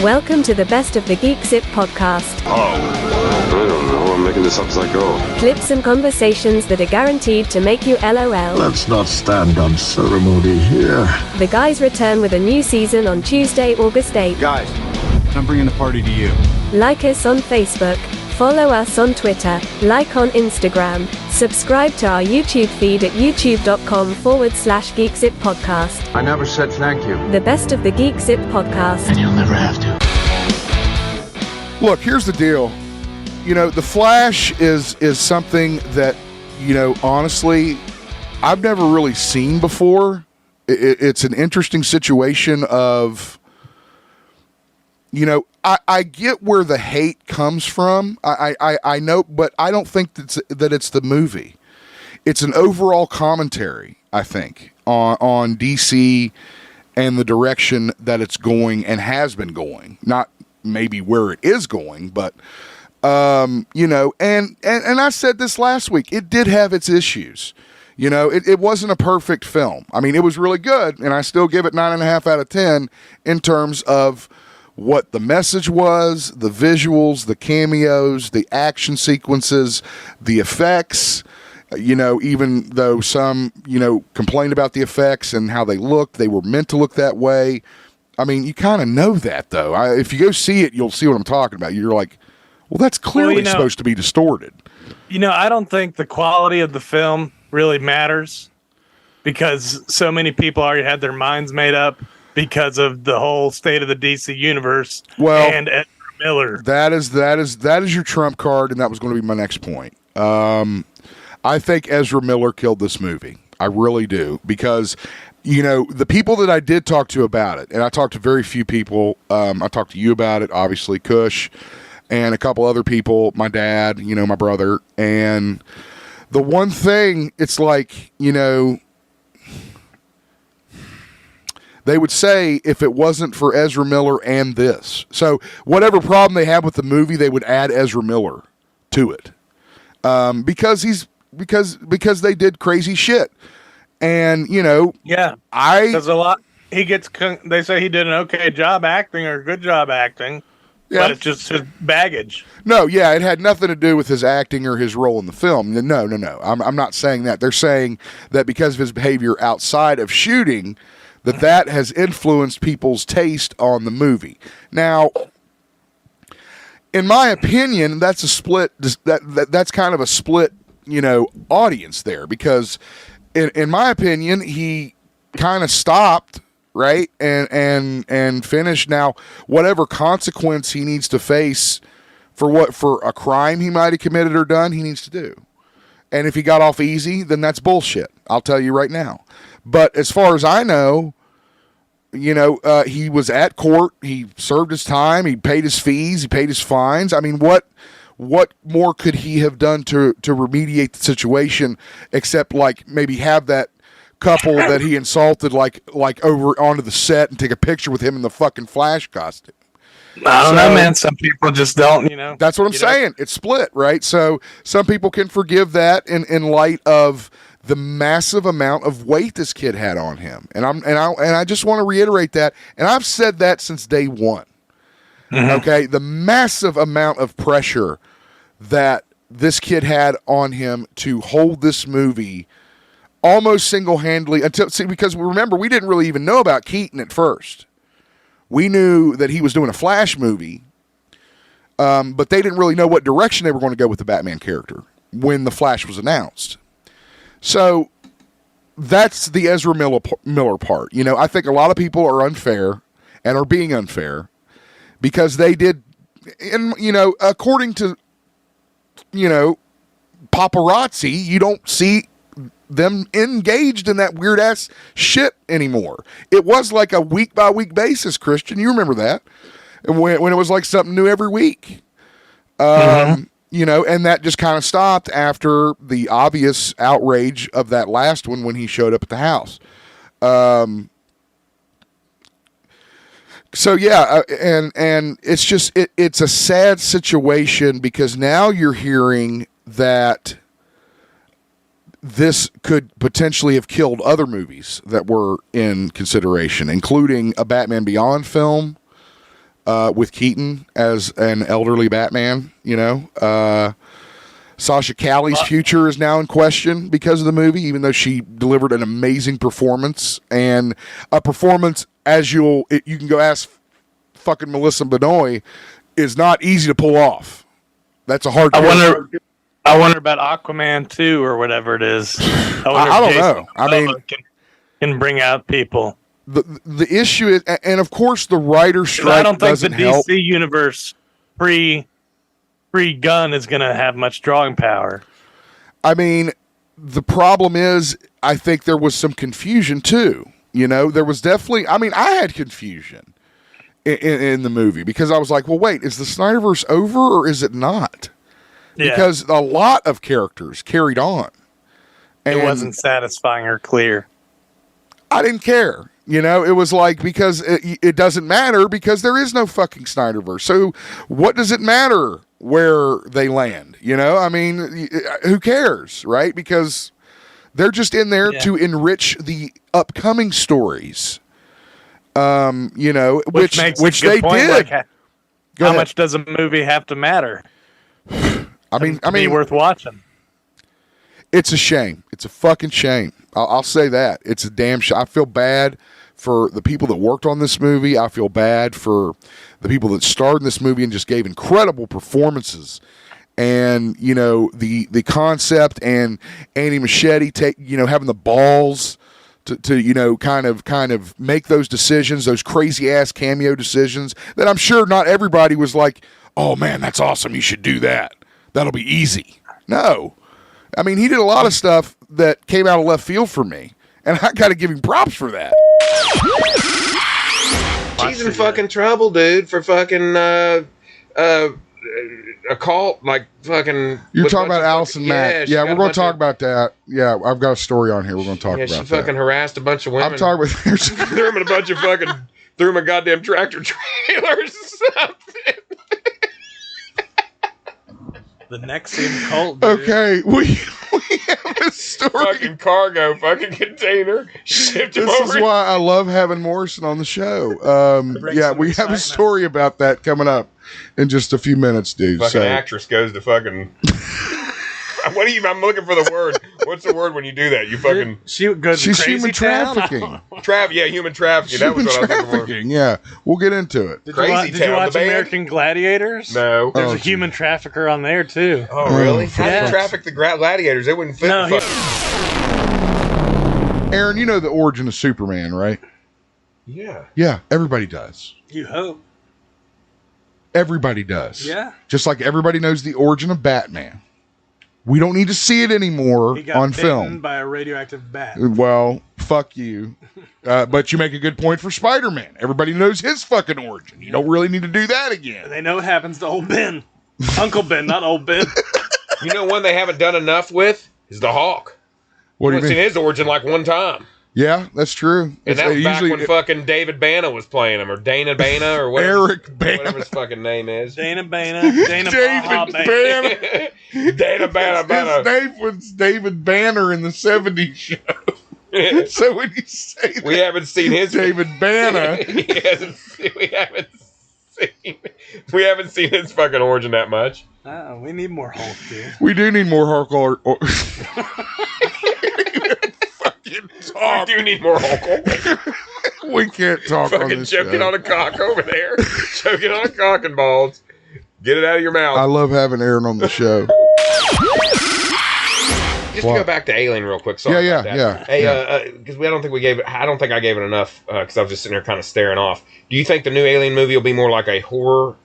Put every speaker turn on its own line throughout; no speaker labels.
Welcome to the Best of the GeekZip Podcast.
I don't know. I'm making this up as I go.
Clips and conversations that are guaranteed to make you LOL.
Let's not stand on ceremony here.
The guys return with a new season on Tuesday, August 8th.
Guys,
I'm bringing the party to you.
Like us on Facebook, follow us on Twitter, like on Instagram, subscribe to our YouTube feed at youtube.com/GeekZip Podcast.
I never said thank you.
The Best of the GeekZip Podcast.
And you'll never have to.
Look, here's the deal. You know, The Flash is something that, you know, honestly, I've never really seen before. It's an interesting situation of, you know, I get where the hate comes from. I know, but I don't think that it's the movie. It's an overall commentary, I think, on DC and the direction that it's going and has been going. Not maybe where it is going, but you know, and I said this last week, it did have its issues. You know, it wasn't a perfect film. I mean, it was really good, and I still give it 9.5 out of 10 in terms of what the message was, the visuals, the cameos, the action sequences, the effects. You know, even though some, you know, complained about the effects and how they looked, they were meant to look that way. I mean, you kind of know that, though. If you go see it, you'll see what I'm talking about. You're like, well, that's clearly supposed to be distorted.
You know, I don't think the quality of the film really matters because so many people already had their minds made up because of the whole state of the DC universe.
Well,
and Ezra Miller.
That is your trump card, and that was going to be my next point. I think Ezra Miller killed this movie. I really do, because, you know, the people that I did talk to about it, and I talked to very few people. I talked to you about it, obviously, Kush, and a couple other people, my dad, you know, my brother. And the one thing, it's like, you know, they would say if it wasn't for Ezra Miller and this. So whatever problem they had with the movie, they would add Ezra Miller to it. Because they did crazy shit. And, you know,
yeah, there's a lot. They say he did an okay job acting or a good job acting, but it's just his baggage.
No, yeah, it had nothing to do with his acting or his role in the film. No. I'm not saying that. They're saying that because of his behavior outside of shooting, that has influenced people's taste on the movie. Now, in my opinion, that's a split. That's kind of a split, you know, audience there, because in my opinion, he kind of stopped, right, and finished. Now, whatever consequence he needs to face for a crime he might have committed or done, he needs to do. And if he got off easy, then that's bullshit. I'll tell you right now. But as far as I know, you know, he was at court. He served his time. He paid his fees. He paid his fines. I mean, what more could he have done to remediate the situation except like maybe have that couple that he insulted like over onto the set and take a picture with him in the fucking Flash costume?
I don't know, man. Some people just don't, you know.
That's what I'm saying. It's split, right? So some people can forgive that in light of the massive amount of weight this kid had on him. And I just want to reiterate that. And I've said that since day one. Mm-hmm. Okay? The massive amount of pressure that this kid had on him to hold this movie almost single-handedly because remember, we didn't really even know about Keaton at first. We knew that he was doing a Flash movie, but they didn't really know what direction they were going to go with the Batman character when the Flash was announced. So that's the Ezra Miller part. You know, I think a lot of people are unfair and are being unfair because they did, and, you know, according to, you know, paparazzi, you don't see them engaged in that weird ass shit anymore. It was like a week by week basis, Christian. You remember that when it was like something new every week. You know, and that just kind of stopped after the obvious outrage of that last one when he showed up at the house. So yeah, and it's just it's a sad situation because now you're hearing that this could potentially have killed other movies that were in consideration, including a Batman Beyond film, with Keaton as an elderly Batman. Sasha Calle's future is now in question because of the movie, even though she delivered an amazing performance, and a performance, as you can go ask fucking Melissa Benoist, is not easy to pull off. That's a hard.
I wonder about Aquaman 2 or whatever it is.
I don't know. I mean,
can bring out people.
The issue is, and of course, the writer's strike.
I don't think the
help.
DC universe pre-gun is going to have much drawing power.
I mean, the problem is, I think there was some confusion too. There was definitely. I mean, I had confusion in the movie because I was like, well, wait, is the Snyderverse over or is it not?
Yeah.
Because a lot of characters carried on. And
it wasn't satisfying or clear.
I didn't care. It was like, because it doesn't matter because there is no fucking Snyderverse. So what does it matter where they land? I mean, who cares, right? Because they're just in there to enrich the upcoming stories. Which they did.
Like, how much does a movie have to matter?
I mean,
be worth watching.
It's a shame. It's a fucking shame. I'll say that. It's a damn shame. I feel bad for the people that worked on this movie. I feel bad for the people that starred in this movie and just gave incredible performances. And, the concept and Andy Muschietti having the balls to kind of make those decisions, those crazy ass cameo decisions that I'm sure not everybody was like, oh man, that's awesome. You should do that. That'll be easy. No. I mean, he did a lot of stuff that came out of left field for me, and I got to give him props for that.
She's in fucking trouble, dude, for fucking a cult, like fucking.
You're talking about Allison Mack. Yeah, we're going to talk about that. Yeah, I've got a story on here. We're going to talk about that.
Yeah, she fucking harassed a bunch of women.
I'm talking about.
threw him in a bunch of fucking. Threw him a goddamn tractor trailer or something.
The Nexium cult, dude.
Okay, we have a story.
Fucking cargo, fucking container. Shipped him
This
over.
is why I love having Morrison on the show. Yeah, we have a story about that coming up in just a few minutes, dude.
Fucking actress goes to fucking. What are you? I'm looking for the word. What's the word when you do that? You fucking.
She goes.
She's
crazy
human
town?
trafficking.
Human trafficking. That was what I was looking for.
Yeah, we'll get into it.
Did
Crazy
you
Town,
watch
the band?
American Gladiators?
No.
There's a human trafficker on there too.
Oh really? How
Yeah.
did you traffic the gladiators? They wouldn't fit.
No,
the fuck-
Aaron, you know the origin of Superman, right?
Yeah.
Yeah, everybody does.
You hope.
Everybody does.
Yeah.
Just like everybody knows the origin of Batman. We don't need to see it anymore
He got
on
bitten
film.
by a radioactive bat.
Well, fuck you. But you make a good point for Spider-Man. Everybody knows his fucking origin. You don't really need to do that again.
They know what happens to old Ben. Uncle Ben, not old Ben.
You know one they haven't done enough with is the Hawk.
What do you
I've seen
mean?
his origin like one time.
Yeah, that's true.
And that was back when fucking David Bana was playing him, or Dana Bana, or whatever.
Eric Bana.
Whatever his fucking name is.
Dana Bana. Dana Baja
David Banner.
Dana Bana.
His name was David Banner in the 70s show. So when you say that,
We haven't seen his
David Banner.
We haven't seen his fucking origin that much.
We need more Hulk, dude.
We do need more Hulk.
We do need more Hulk.
We can't talk on
Fucking
this
choking
show.
on a cock over there. Choking on a cock and balls. Get it out of your mouth.
I love having Aaron on the show.
Just to go back to Alien real quick. Sorry about that.
Yeah.
Hey, because I don't think I gave it enough because I was just sitting there kind of staring off. Do you think the new Alien movie will be more like a horror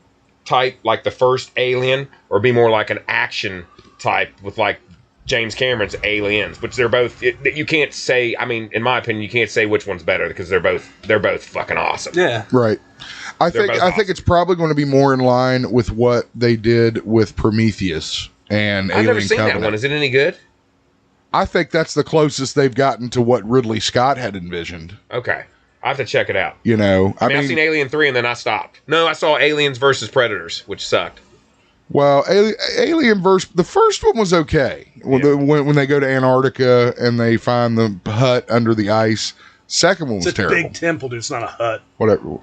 type, like the first Alien, or be more like an action type with like James Cameron's Aliens, which they're both. You can't say. I mean, in my opinion, you can't say which one's better because they're both fucking awesome.
Yeah.
Right. I think it's probably going to be more in line with what they did with Prometheus and
I've
Alien
never seen
Covenant.
that one. Is it any good?
I think that's the closest they've gotten to what Ridley Scott had envisioned.
Okay. I have to check it out.
You know,
I mean, I've seen Alien 3 and then I stopped. No, I saw Aliens versus Predators, which sucked.
well, Alien verse. The first one was okay when they go to Antarctica and they find the hut under the ice. Second one was
It's a
terrible.
big temple, dude. It's not a hut.
Whatever.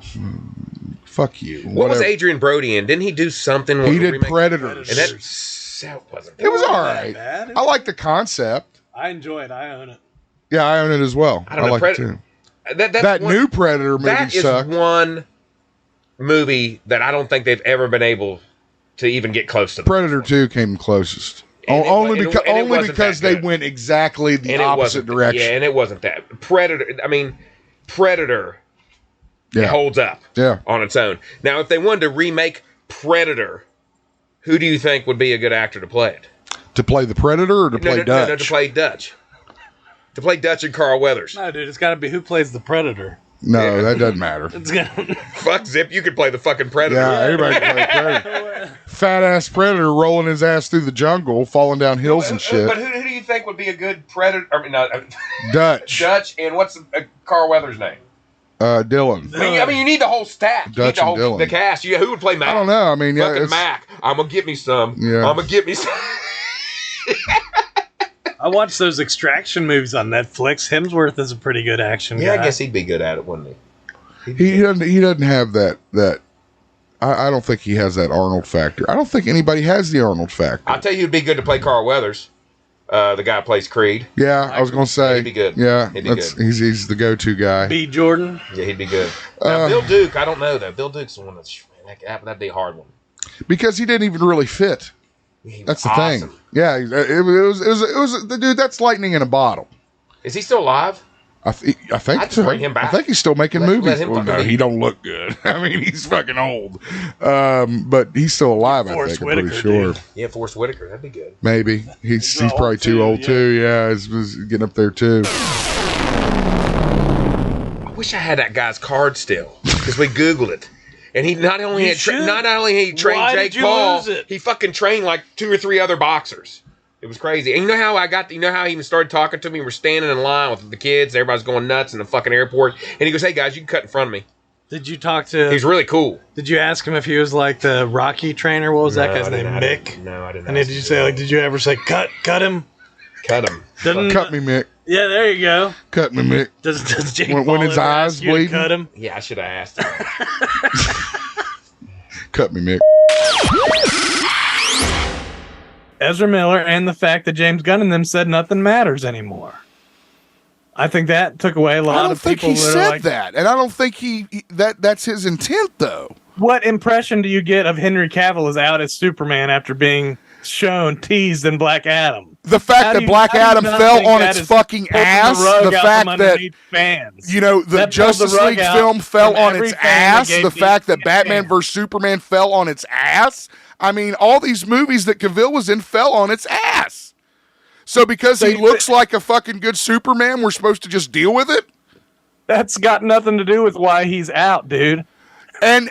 Fuck you.
What was
Whatever.
Adrian Brody in? Didn't he do something?
He
with the
did
remake?
Predators.
And that wasn't.
It was all
that
right.
bad.
I like the concept.
I enjoy it. I own it.
Yeah, I own it as well.
I don't know,
like it too.
That's
That
one,
new Predator movie
that is
sucked.
one movie that I don't think they've ever been able to even get close to.
Predator 2 came closest.
And it
Only
wa- and it wasn't
because
that
they
good.
went exactly the
And it
opposite
wasn't-
direction.
Yeah, and it wasn't that. Predator
Yeah.
holds up
Yeah.
on its own. Now, if they wanted to remake Predator, who do you think would be a good actor to play it?
To play the Predator or to play Dutch?
No, to play Dutch. To play Dutch and Carl Weathers.
No, dude, it's got to be who plays the Predator.
No, that doesn't matter.
It's gonna.
Fuck Zip, you could play the fucking Predator.
Yeah, everybody can play Predator. Fat ass Predator rolling his ass through the jungle, falling down hills and shit.
But who do you think would be a good Predator? I mean, not
Dutch.
Dutch, and what's Carl Weathers' name?
Dylan.
I mean, you need the whole stack. You
Dutch
need
and Dylan.
the cast. Who would play Mac?
I don't know. I mean, yeah,
Fucking
it's,
Mac. I'm gonna get me some.
Yeah.
I'm gonna get me some.
I watched those extraction movies on Netflix. Hemsworth is a pretty good action guy.
Yeah, I guess he'd be good at it, wouldn't he?
he doesn't have that. I don't think he has that Arnold factor. I don't think anybody has the Arnold factor.
I'll tell you, who'd be good to play Carl Weathers. The guy who plays Creed.
Yeah, I was gonna say
He'd be good.
Yeah,
He'd be good.
He's the go-to guy.
B. Jordan.
Yeah, he'd be good. Now, Bill Duke, I don't know though. Bill Duke's the one that'd be a hard one.
Because he didn't even really fit.
He was
That's the
awesome.
thing. Yeah, it was dude. That's lightning in a bottle.
Is he still alive?
I think
I'd
so.
bring him back.
I think he's still making
Let
movies.
him
Well,
fucking
no,
be.
he don't look good. I mean, he's fucking old. But he's still alive. I
Forrest
think. I'm pretty
Whitaker,
sure.
dude.
Yeah, Forrest Whitaker. That'd be good.
Maybe he's
old
probably too
too,
old
yeah.
too. Yeah, he's getting up there too.
I wish I had that guy's card still because we Googled it. And he not only
You
had
should.
not only had he trained
Why
Jake
did you
Paul,
lose it?
he fucking trained like 2 or 3 other boxers. It was crazy. And you know how he even started talking to me? We're standing in line with the kids. Everybody's going nuts in the fucking airport. And he goes, "Hey guys, you can cut in front of me."
Did you talk to?
He's really cool.
Did you ask him if he was like the Rocky trainer? What was that
No,
guy's
I
name?
didn't- I
Mick.
didn't- No, I didn't.
And
ask
did you
him.
say like? Did you ever say cut him?
Cut him?
Cut me, Mick.
Yeah, there you go.
Cut me, Mick.
Does Jake
When
Paul
his
ever
eyes
ask you to
bleeding?
cut him?
Yeah, I should have asked him.
Cut me, Mick.
Ezra Miller and the fact that James Gunn and them said nothing matters anymore. I think that took away a lot
I don't
of
think
people
he
that are
said
like,
that, and I don't think that's his intent though.
what impression do you get of Henry Cavill as out as Superman after being teased in Black Adam?
The fact that Black Adam fell on its fucking ass, the fact that
fans,
the
pulled
Justice
the rug
League
out
film fell
from
on
every
its
fan that
ass,
gave
the fact that
DC
Batman
fans.
vs Superman fell on its ass. I mean, all these movies that Cavill was in fell on its ass. So because he looks like a fucking good Superman, we're supposed to just deal with it?
That's got nothing to do with why he's out, dude.
And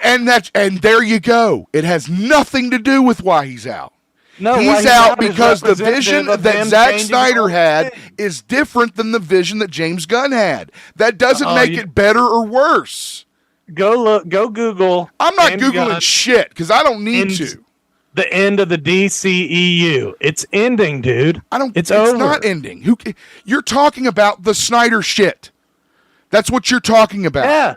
there you go. It has nothing to do with why he's out.
No, why
He's out
is
because the
representative
vision
of
that
them
Zack
changing
Snyder
the whole
had
thing.
is different than the vision that James Gunn had. That doesn't make it better or worse.
Go Google.
I'm not
James
Googling
Gunn
shit because I don't need to.
The end of the DCEU. It's ending, dude. It's over.
not ending. You're talking about the Snyder shit. That's what you're talking about.
Yeah.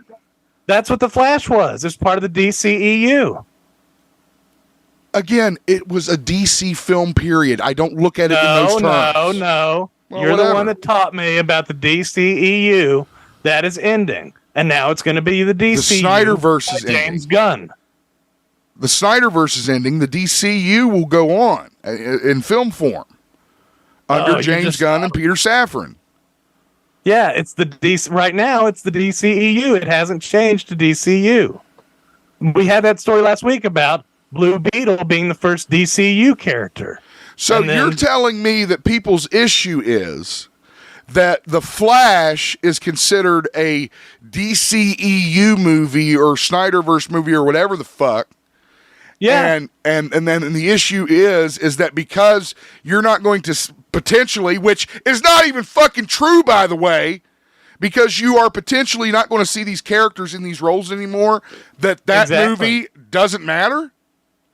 That's what the Flash was. It's part of the DCEU.
Again, it was a DC film period. I don't look at it in those terms.
No.
Well,
You're
whatever.
the one that taught me about the DCEU. That is ending. And now it's going to be the DCU.
The Snyderverse
by
is ending.
James Gunn.
The Snyderverse is ending. The DCU will go on in film form under James Gunn and Peter Safran.
Yeah, it's the DC. Right now, it's the DCEU. It hasn't changed to DCU. We had that story last week about Blue Beetle being the first DCU character.
So you're telling me that people's issue is that The Flash is considered a DCEU movie or Snyderverse movie or whatever the fuck.
Yeah.
And then the issue is that because you're not going to potentially, which is not even fucking true, by the way, because you are potentially not going to see these characters in these roles anymore, that
Exactly.
movie doesn't matter?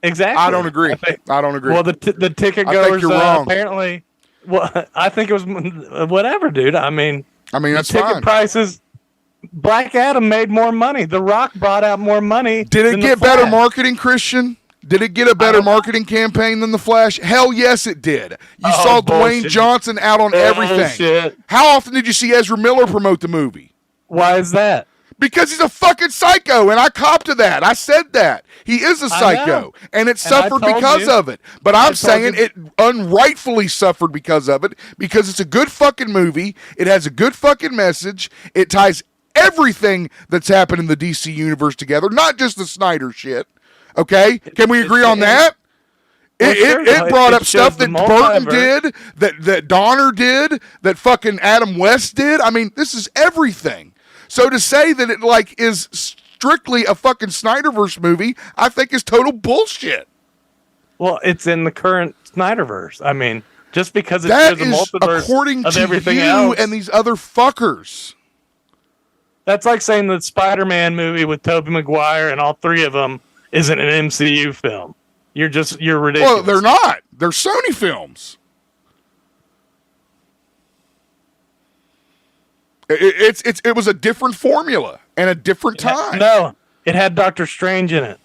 Exactly.
I don't agree. I don't agree.
Well, the ticket
I think
goers
you're wrong.
apparently. Well, I think it was whatever, dude. I mean,
that's
ticket
fine.
prices. Black Adam made more money. The Rock brought out more money.
Did it
than
get
The Flash.
better marketing, Christian? Did it get a better marketing campaign than The Flash? Hell yes, it did. You saw Dwayne
bullshit.
Johnson out on everything.
Bullshit.
How often did you see Ezra Miller promote the movie?
Why is that?
Because he's a fucking psycho, and I copped to that. I said that. He is a psycho, and it suffered because of it. But I'm saying it unrightfully suffered because of it, because it's a good fucking movie. It has a good fucking message. It ties everything that's happened in the DC universe together, not just the Snyder shit. Okay? Can we agree on that? It brought up stuff that Burton did, that Donner did, that fucking Adam West did. I mean, this is everything. So to say that it like is strictly a fucking Snyderverse movie, I think is total bullshit.
Well, it's in the current Snyderverse. I mean, just because it's
That
the
is
multiverse
according
of
to
everything
you
else.
and these other fuckers.
That's like saying the Spider-Man movie with Tobey Maguire and all three of them isn't an MCU film. You're ridiculous.
Well, they're not. They're Sony films. It was a different formula and a different time.
No, it had Doctor Strange in it.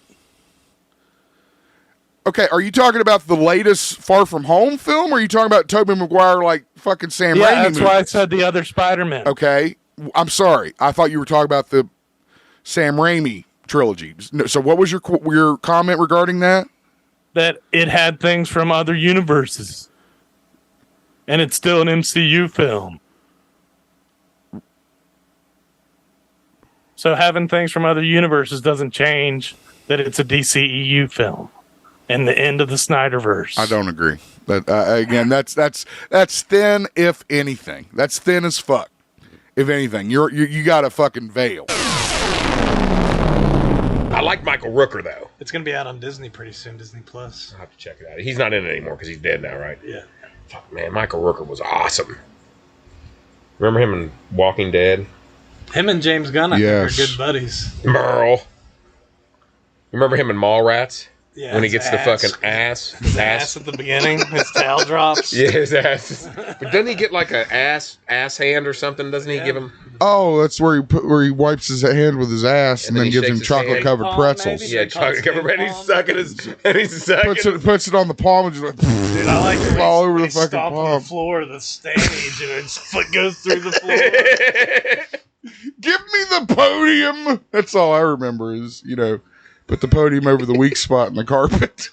Okay, are you talking about the latest Far From Home film, or are you talking about Tobey Maguire like fucking Sam Raimi
That's
movies?
why I said the other Spider-Man.
Okay, I'm sorry. I thought you were talking about the Sam Raimi trilogy. So what was your comment regarding that?
That it had things from other universes. And it's still an MCU film. So having things from other universes doesn't change that it's a DCEU film. And the end of the Snyderverse.
I don't agree. But again, that's thin, if anything. That's thin as fuck. If anything, you got a fucking veil.
I like Michael Rooker though.
It's gonna be out on Disney pretty soon, Disney Plus.
I'll have to check it out. He's not in it anymore because he's dead now, right?
Yeah.
Fuck, man, Michael Rooker was awesome. Remember him in Walking Dead?
Him and James Gunn, I think,
Yes.
are good buddies.
Merle. Remember him in Mallrats?
Yeah,
When he
his
gets the
ass.
fucking ass.
His ass at the beginning, his towel drops.
Yeah, his ass. But doesn't he get like a ass hand or something? Doesn't he give him?
Oh, that's where he wipes his hand with his ass and then
he
gives
shakes
him
his
chocolate
hand.
covered
Palm,
pretzels.
maybe?
Yeah,
They call it
chocolate covered, and he's
palm.
sucking his.
Puts it on the palm and just like
Dude, I like it.
all over
When
the
he
fucking
stomped on
palm.
the floor of the stage and his foot goes through the floor.
Give me the podium. That's all I remember is, put the podium over the weak spot in the carpet.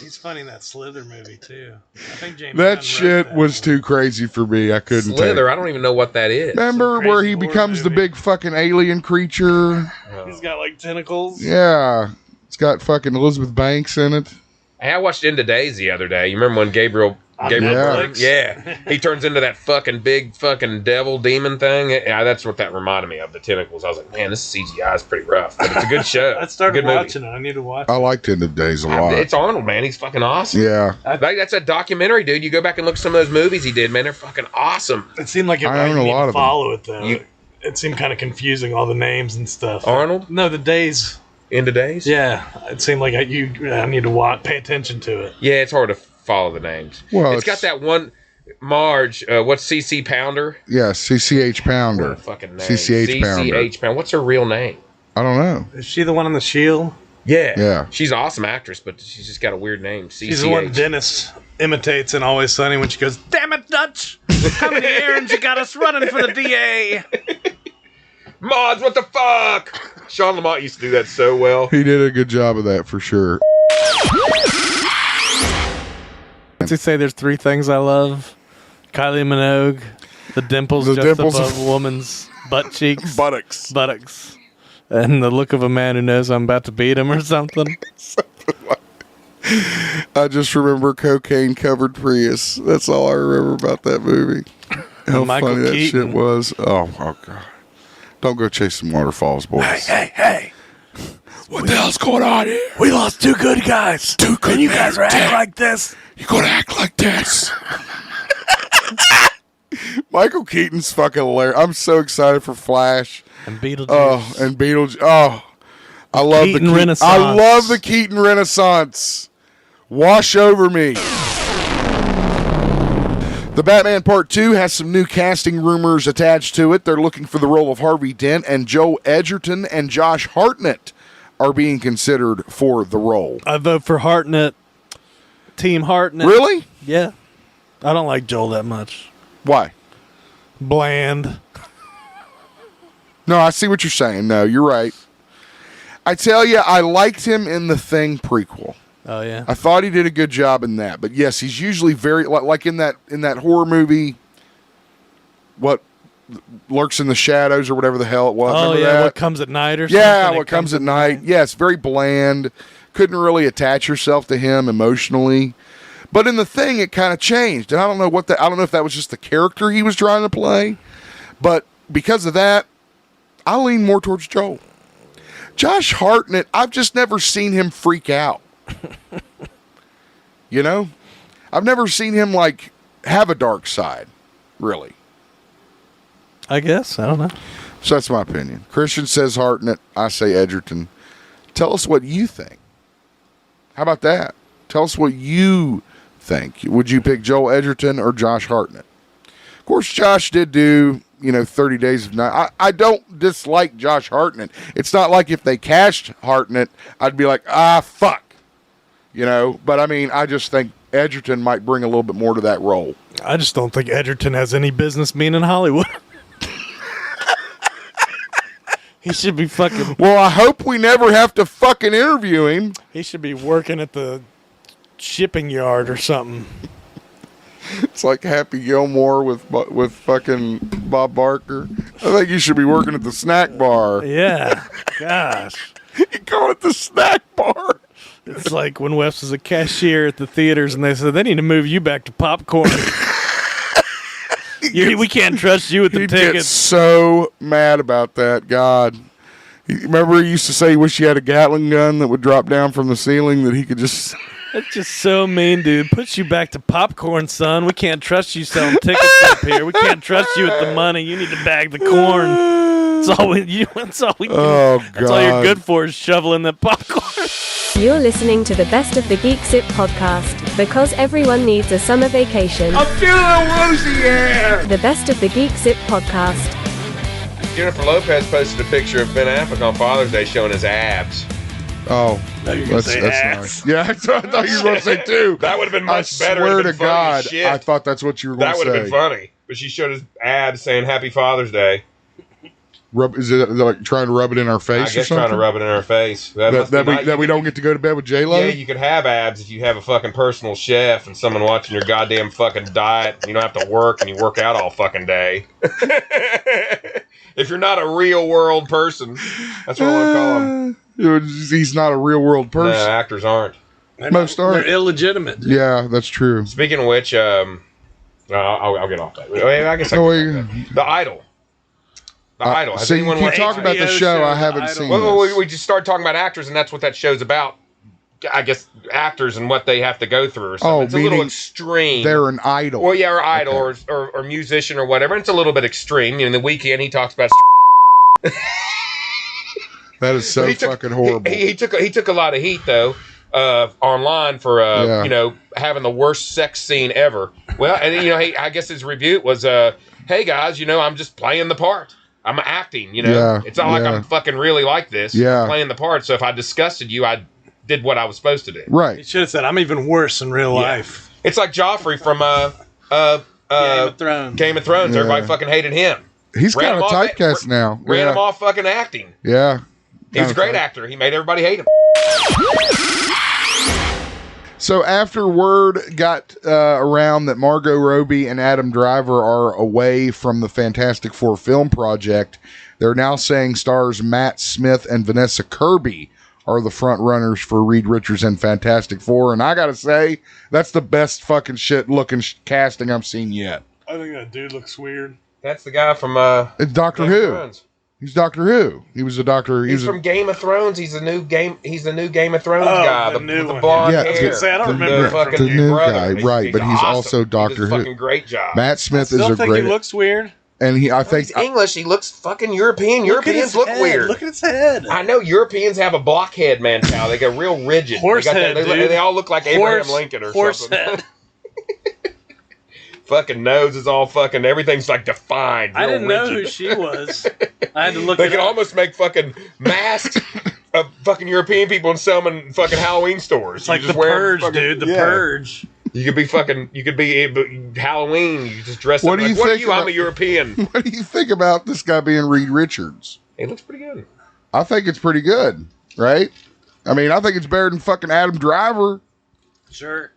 He's funny in that Slither movie too. I think James
That
Gunn
shit
wrote that
was
one.
too crazy for me. I couldn't
Slither,
take
I don't even know what that is.
Remember
Some
where
crazy
he
horror
becomes the
movie.
big fucking alien creature?
He's got like tentacles.
Yeah. It's got fucking Elizabeth Banks in it.
Hey, I watched Into Days the other day. You remember when Gabriel
On
Netflix?
Netflix?
Yeah, he turns into that fucking big fucking devil demon thing. Yeah, that's what that reminded me of, the tentacles. I was like, man, this CGI is pretty rough, but it's a good show.
I started
Good movie.
watching it. I need to watch
I
it.
liked End of Days a lot.
It's Arnold, man. He's fucking awesome.
Yeah.
That's a documentary, dude. You go back and look at some of those movies he did, man. They're fucking awesome.
It seemed like
I
I
own
didn't
a lot
even
of them.
follow it though.
You-
It seemed kind of confusing, all the names and stuff.
Arnold?
No, the days.
Into Days?
Yeah, it seemed like I need to pay attention to it.
Yeah, it's hard to follow the names.
Well,
it's got that one Marge. What's CC Pounder?
Yeah, CCH
What
Pounder.
a fucking name.
CCH Pounder.
CCH Pounder. What's her real name?
I don't know.
Is she the one on the Shield?
Yeah.
Yeah.
She's an awesome actress, but she's just got a weird name. CCH.
She's the one Dennis imitates in Always Sunny when she goes, "Damn it, Dutch! How many errands you got us running for the DA?"
Mods, what the fuck? Sean Lamont used to do that so well.
He did a good job of that for sure.
To say there's three things I love: Kylie Minogue, the dimples
The
just
dimples
above a woman's butt cheeks,
Buttocks.
and the look of a man who knows I'm about to beat him or something.
I just remember cocaine covered Prius. That's all I remember about that movie. How
Michael
funny that
Keaton.
shit was. Oh God. Don't go chase some waterfalls, boys.
Hey!
What the hell's going on here?
We lost two good guys.
And
you guys are acting like this.
You gonna act like this? Michael Keaton's fucking hilarious. I'm so excited for Flash.
And Beetlejuice.
Oh, and Beetlejuice. Oh, I love
Keaton
the
Renaissance.
I love the Keaton Renaissance. Wash over me. The Batman Part 2 has some new casting rumors attached to it. They're looking for the role of Harvey Dent, and Joel Edgerton and Josh Hartnett are being considered for the role.
I vote for Hartnett. Team Hartnett.
Really?
Yeah. I don't like Joel that much.
Why?
Bland.
No, I see what you're saying. No, you're right. I tell you, I liked him in the Thing prequel.
Oh yeah.
I thought he did a good job in that. But yes, he's usually very like in that horror movie. What Lurks in the Shadows or whatever the hell it was.
Oh
Remember
yeah,
that?
What Comes at Night or something.
Yeah, What Comes at Night. Yes, very bland. Couldn't really attach yourself to him emotionally. But in the Thing, it kind of changed, and I don't know I don't know if that was just the character he was trying to play, but because of that, I lean more towards Joel. Josh Hartnett, I've just never seen him freak out. You know, I've never seen him like have a dark side, really.
I guess I don't know.
So that's my opinion. Christian says Hartnett. I say Edgerton. Tell us what you think. How about that? Tell us what you think. Would you pick Joel Edgerton or Josh Hartnett? Of course, Josh did do, 30 Days of Night. I don't dislike Josh Hartnett. It's not like if they cast Hartnett, I'd be like, fuck. But I mean, I just think Edgerton might bring a little bit more to that role.
I just don't think Edgerton has any business being in Hollywood. He should be fucking...
Well, I hope we never have to fucking interview him.
He should be working at the shipping yard or something.
It's like Happy Gilmore with fucking Bob Barker. I think you should be working at the snack bar.
Yeah. Gosh.
You call it the snack bar.
It's like when Wes was a cashier at the theaters and they said, they need to move you back to popcorn. We can't trust you with the
He'd
tickets.
get so mad about that. God. Remember he used to say he wished he had a Gatling gun that would drop down from the ceiling that he could just...
That's just so mean, dude. Puts you back to popcorn, son. We can't trust you selling tickets up here. We can't trust you with the money. You need to bag the corn. That's all we do.
Oh, God.
That's all you're good for is shoveling that popcorn.
You're listening to the Best of the GeekZip Podcast, because everyone needs a summer vacation.
I'm feeling woozy here.
The Best of the GeekZip Podcast.
Jennifer Lopez posted a picture of Ben Affleck on Father's Day showing his abs.
Oh,
No, you're gonna say ass.
nice. Yeah, that's what I thought you were going to say too.
That would have been much better.
I swear
It'd
to
been funny as
God,
shit.
I thought that's what you were going
That
to
would
say.
have been funny. But she showed his abs saying Happy Father's Day.
Is it like trying to rub it in our
I
face or
guess
something?
trying to rub it in her face.
That we don't get to go to bed with J-Lo?
Yeah, you could have abs if you have a fucking personal chef and someone watching your goddamn fucking diet. And you don't have to work and you work out all fucking day. If you're not a real world person, that's what I want to call him.
He's not a real world person.
No, actors aren't.
Most aren't.
They're illegitimate.
Yeah, that's true.
Speaking of which, I'll get off that. I guess The Idol. The Idol. Has
So you
anyone
keep
watched
talking
it?
about the show. I haven't seen
Well,
this.
we just started talking about actors, and that's what that show's about. I guess actors and what they have to go through or something.
Oh,
It's a little
meaning
extreme.
They're an idol.
Well, yeah, or idol
Okay.
or musician or whatever. And it's a little bit extreme. In The Weeknd, he talks about.
That is so fucking horrible.
He took a lot of heat though online for having the worst sex scene ever. Well, and I guess his review was hey guys, I'm just playing the part. I'm acting,
Yeah,
It's not like I'm fucking really like this.
Yeah.
I'm playing the part. So if I disgusted you, I did what I was supposed to do.
He
Right.
should have said, I'm even worse in real life.
It's like Joffrey from
Game of Thrones.
Yeah.
Everybody fucking hated him.
He's
Ran
kind of
him off-
typecast now.
Ran
Yeah.
him off fucking acting.
Yeah.
He was a
Kinda
great actor. He made everybody hate him.
So after word got around that Margot Robbie and Adam Driver are away from the Fantastic Four film project, they're now saying stars Matt Smith and Vanessa Kirby are the front runners for Reed Richards and Fantastic Four. And I got to say, that's the best fucking shit looking casting I've seen yet.
I think that dude looks weird.
That's the guy from
It's Doctor
Game of
Who.
Thrones.
He's Doctor Who. He was a doctor.
He's from Game of Thrones. He's the new Game of Thrones guy.
the
The,
new
with the
one.
blonde
Yeah,
hair.
I don't remember
the
him from
fucking
the new
brother.
guy, right? But he's
awesome.
also Doctor
He does a
Who.
fucking great job.
Matt Smith is
Still
a
think
great,
he looks weird.
and I think
He's English. He looks fucking European. Europeans look weird.
Look at his head.
I know Europeans have a blockhead mentality. They get real rigid.
Horse
they got
head,
that,
dude.
they all look like Abraham Lincoln or
horse
something.
head.
fucking nose is all fucking, everything's like defined.
I didn't know who
rigid.
she was. I had to look
They
it
could
up.
almost make fucking masks of fucking European people and sell them in fucking Halloween stores.
It's like the Purge, dude. The Purge.
You could be Halloween. You just dress up.
What do you
like, what are
think
you? I'm
about-
a European.
What do you think about this guy being Reed Richards?
He looks pretty good.
I think it's pretty good, right? I mean, I think it's better than fucking Adam Driver.
Sure.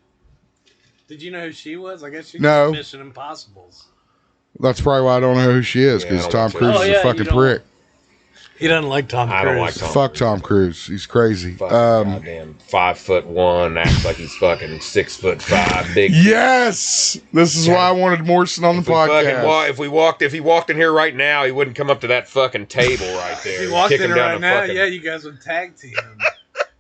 Did you know who she was? I guess she
No.
was Mission Impossibles.
That's probably why I don't know who she is,
Yeah,
because
I don't
Tom
like
Cruise
her. Oh,
is
yeah,
a
you
fucking
don't-
prick.
He doesn't like Tom Cruise.
I don't like Tom.
Fuck Tom Cruise. He's crazy.
Fucking goddamn 5'1", acts like he's fucking 6'5", big.
Yes, this is why I wanted Morrison on the podcast.
If he walked in here right now, he wouldn't come up to that fucking table right there.
If he walked
Kick
in
him down
right
the
now,
fucking-
yeah, you guys would tag team him.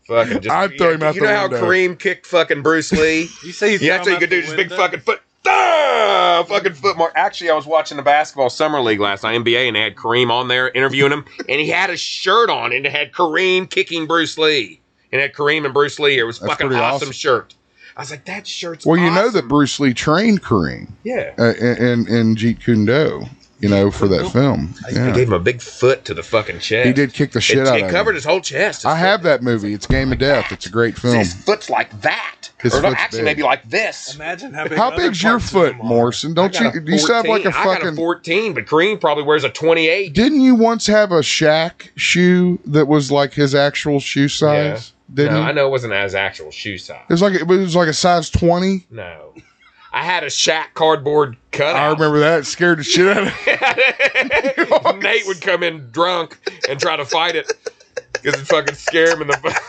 Fucking just,
I'd throw him out
you
the
know how
window.
Kareem kicked fucking Bruce Lee?
You say
Yeah, that's what you could do. Just big fucking foot. Ah, fucking foot mark. Actually, I was watching the basketball summer league last night, NBA, and they had Kareem on there interviewing him, and he had a shirt on, and it had Kareem kicking Bruce Lee, and it had Kareem and Bruce Lee here. It was
That's
fucking
pretty
awesome
awesome.
shirt. I was like, that shirt's
Well, you know
awesome.
that Bruce Lee trained Kareem
Yeah.
in Jeet Kune Do, for that film.
He
Yeah.
gave him a big foot to the fucking chest.
He did kick the shit out
It
of
covered
him.
his whole chest.
I have that movie. It's Game of Death. It's a great film.
His foot's like that.
His
Or no,
foot's
actually,
big.
maybe like this.
Imagine how big.
How
other
big's your
parts of
foot,
him are.
Morrison?
I
Don't
got
you?
a
Do you still have like a
14. I got a
fucking?
14, but Kareem probably wears a 28.
Didn't you once have a Shaq shoe that was like his actual shoe size? Didn't
No,
you?
I know it wasn't as actual shoe size.
It was like a size 20.
No. I had a Shaq cardboard cutout.
I remember that. It scared the shit out of me.
Nate would come in drunk and try to fight it because it fucking scared him in the.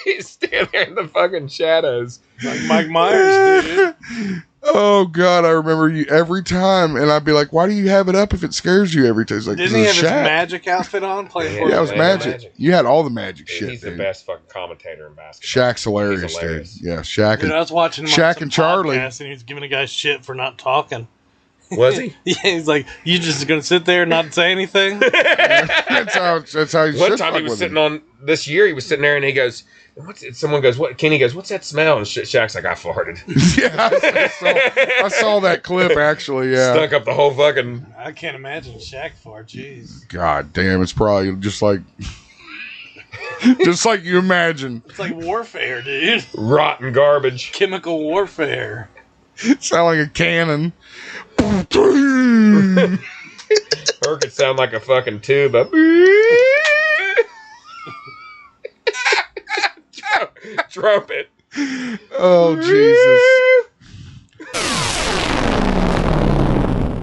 He'd stand there in the fucking shadows.
Like Mike Myers, dude.
Oh God, I remember you every time, and I'd be like, "Why do you have it up if it scares you every time?" It's like,
Didn't he have
"'Cause
his
it's Shaq."
magic outfit on? Playing for
Yeah, it
the
was
band?
magic. You had all the magic
Dude,
shit.
he's
Dude.
the best fucking commentator in basketball.
Shaq's hilarious,
He's hilarious.
dude. Yeah, Shaq
Dude, I
and
was watching him on
Shaq
some
and Charlie.
podcast, and he was giving a guy shit for not talking.
Was he?
Yeah, he's like, "You just gonna sit there and not say anything?"
that's how you
One
should
time
fuck
he was
with
sitting
him.
on this year. He was sitting there and he goes, "What's it?" Someone goes, "What?" Kenny goes, "What's that smell?" And Shaq's like, "I farted."
Yeah, I saw that clip actually. Yeah.
Stunk up the whole fucking.
I can't imagine Shaq for. Jeez,
God damn, it's probably just like you imagine.
it's like warfare, dude.
Rotten garbage.
Chemical warfare.
Sound like a cannon.
Or it could sound like a fucking tuba. Trumpet.
Oh Jesus.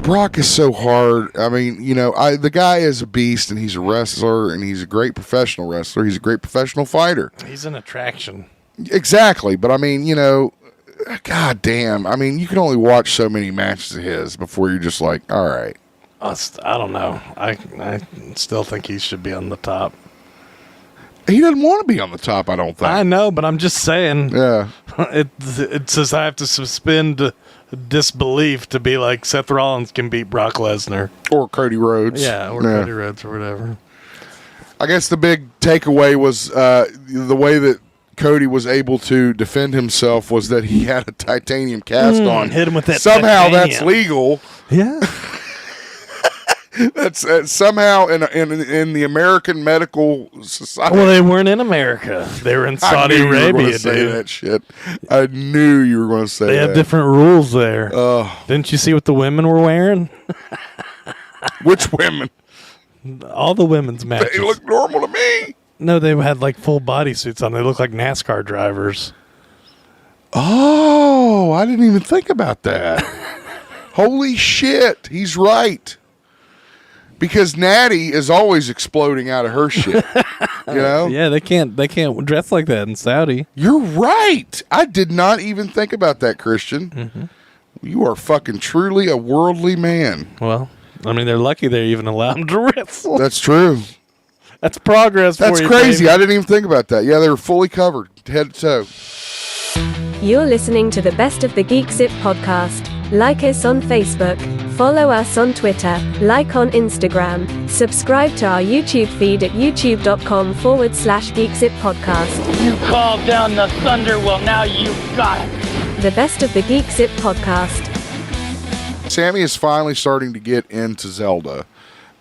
Brock is so hard. I mean, the guy is a beast, and he's a wrestler, and he's a great professional wrestler. He's a great professional fighter.
He's an attraction.
Exactly, but I mean, God damn. I mean, you can only watch so many matches of his before you're just like, all right.
I don't know. I still think he should be on the top.
He doesn't want to be on the top, I don't think.
I know, but I'm just saying.
Yeah.
It says I have to suspend disbelief to be like Seth Rollins can beat Brock Lesnar.
Or Cody Rhodes.
Yeah, or Cody Rhodes or whatever.
I guess the big takeaway was the way that Cody was able to defend himself was that he had a titanium cast on.
Hit him with that
Somehow
titanium.
that's legal.
Yeah.
That's somehow in the American medical society.
Well, they weren't in America. They were in Saudi
I knew you were
Arabia,
gonna say
dude.
that shit. I knew you were going to say
They
that.
have different rules there.
Oh,
Didn't you see what the women were wearing?
which women?
All the women's matches.
They look normal to me.
No, they had like full bodysuits on. They looked like NASCAR drivers.
Oh, I didn't even think about that. Holy shit, he's right. Because Natty is always exploding out of her shit.
Yeah, they can't dress like that in Saudi.
You're right. I did not even think about that, Christian.
Mm-hmm.
You are fucking truly a worldly man.
Well, I mean, they're lucky they even allow them to wrestle.
That's true.
That's progress.
That's
for you,
crazy.
baby.
I didn't even think about that. Yeah, they were fully covered, head to toe.
You're listening to the Best of the GeekZip podcast. Like us on Facebook, follow us on Twitter, like on Instagram, subscribe to our YouTube feed at youtube.com/GeekZip podcast.
You called down the thunder, well now you've got it.
The Best of the GeekZip podcast.
Sammy is finally starting to get into Zelda.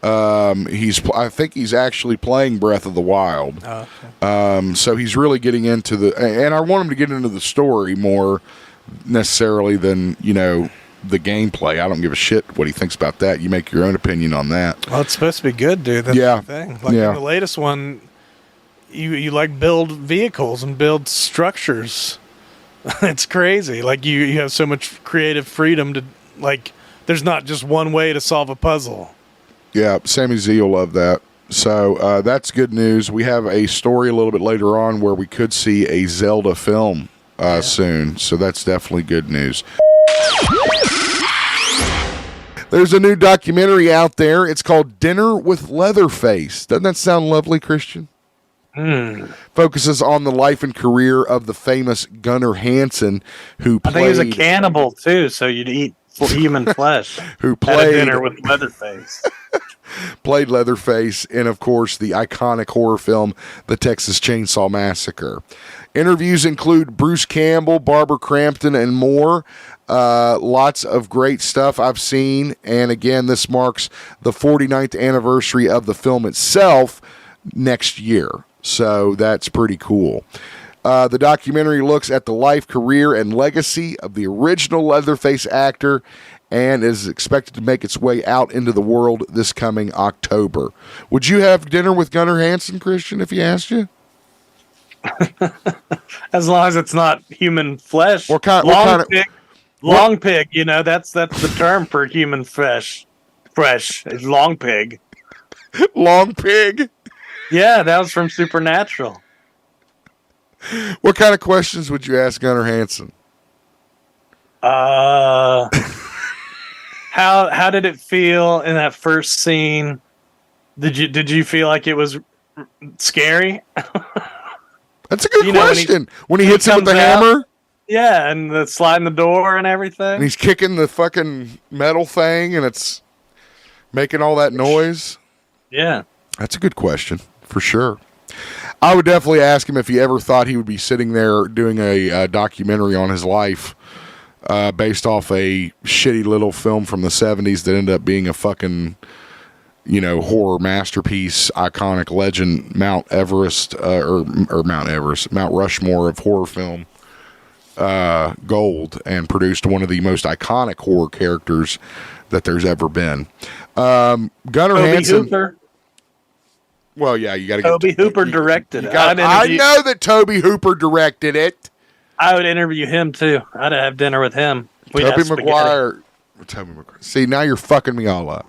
I think he's actually playing Breath of the Wild.
Oh, okay.
So he's really getting into and I want him to get into the story more necessarily than, the gameplay. I don't give a shit what he thinks about that. You make your own opinion on that.
Well, it's supposed to be good, dude. That's the thing. Like in the latest one, you like build vehicles and build structures. It's crazy. Like you have so much creative freedom to there's not just one way to solve a puzzle.
Yeah, Sammy Z will love that. So that's good news. We have a story a little bit later on where we could see a Zelda film soon. So that's definitely good news. There's a new documentary out there. It's called Dinner with Leatherface. Doesn't that sound lovely, Christian? Focuses on the life and career of the famous Gunnar Hansen, who played...
I think he was a cannibal, too, so you'd eat human flesh.
Who played...
At a dinner with Leatherface.
Played Leatherface in, of course, the iconic horror film, The Texas Chainsaw Massacre. Interviews include Bruce Campbell, Barbara Crampton, and more. Lots of great stuff I've seen. And again, this marks the 49th anniversary of the film itself next year. So that's pretty cool. The documentary looks at the life, career, and legacy of the original Leatherface actor and is expected to make its way out into the world this coming October. Would you have dinner with Gunnar Hansen, Christian, if he asked you?
As long as it's not human flesh.
Long
pig, that's the term for human flesh. Fresh is long pig.
Long pig?
Yeah, that was from Supernatural.
What kind of questions would you ask Gunnar Hansen?
How did it feel in that first scene? Did you feel like it was scary?
That's a good question. When he hits him with the hammer?
Yeah, and the sliding the door and everything.
And he's kicking the fucking metal thing and it's making all that noise.
Yeah.
That's a good question, for sure. I would definitely ask him if he ever thought he would be sitting there doing a documentary on his life based off a shitty little film from the 70s that ended up being a fucking, horror masterpiece, iconic legend, Mount Rushmore of horror film gold, and produced one of the most iconic horror characters that there's ever been. Gunnar Hansen.
Hooper.
Well, yeah, you got to get
Toby Hooper directed it.
I know that Toby Hooper directed it.
I would interview him too. I'd have dinner with him.
Toby Maguire. See, now you're fucking me all up.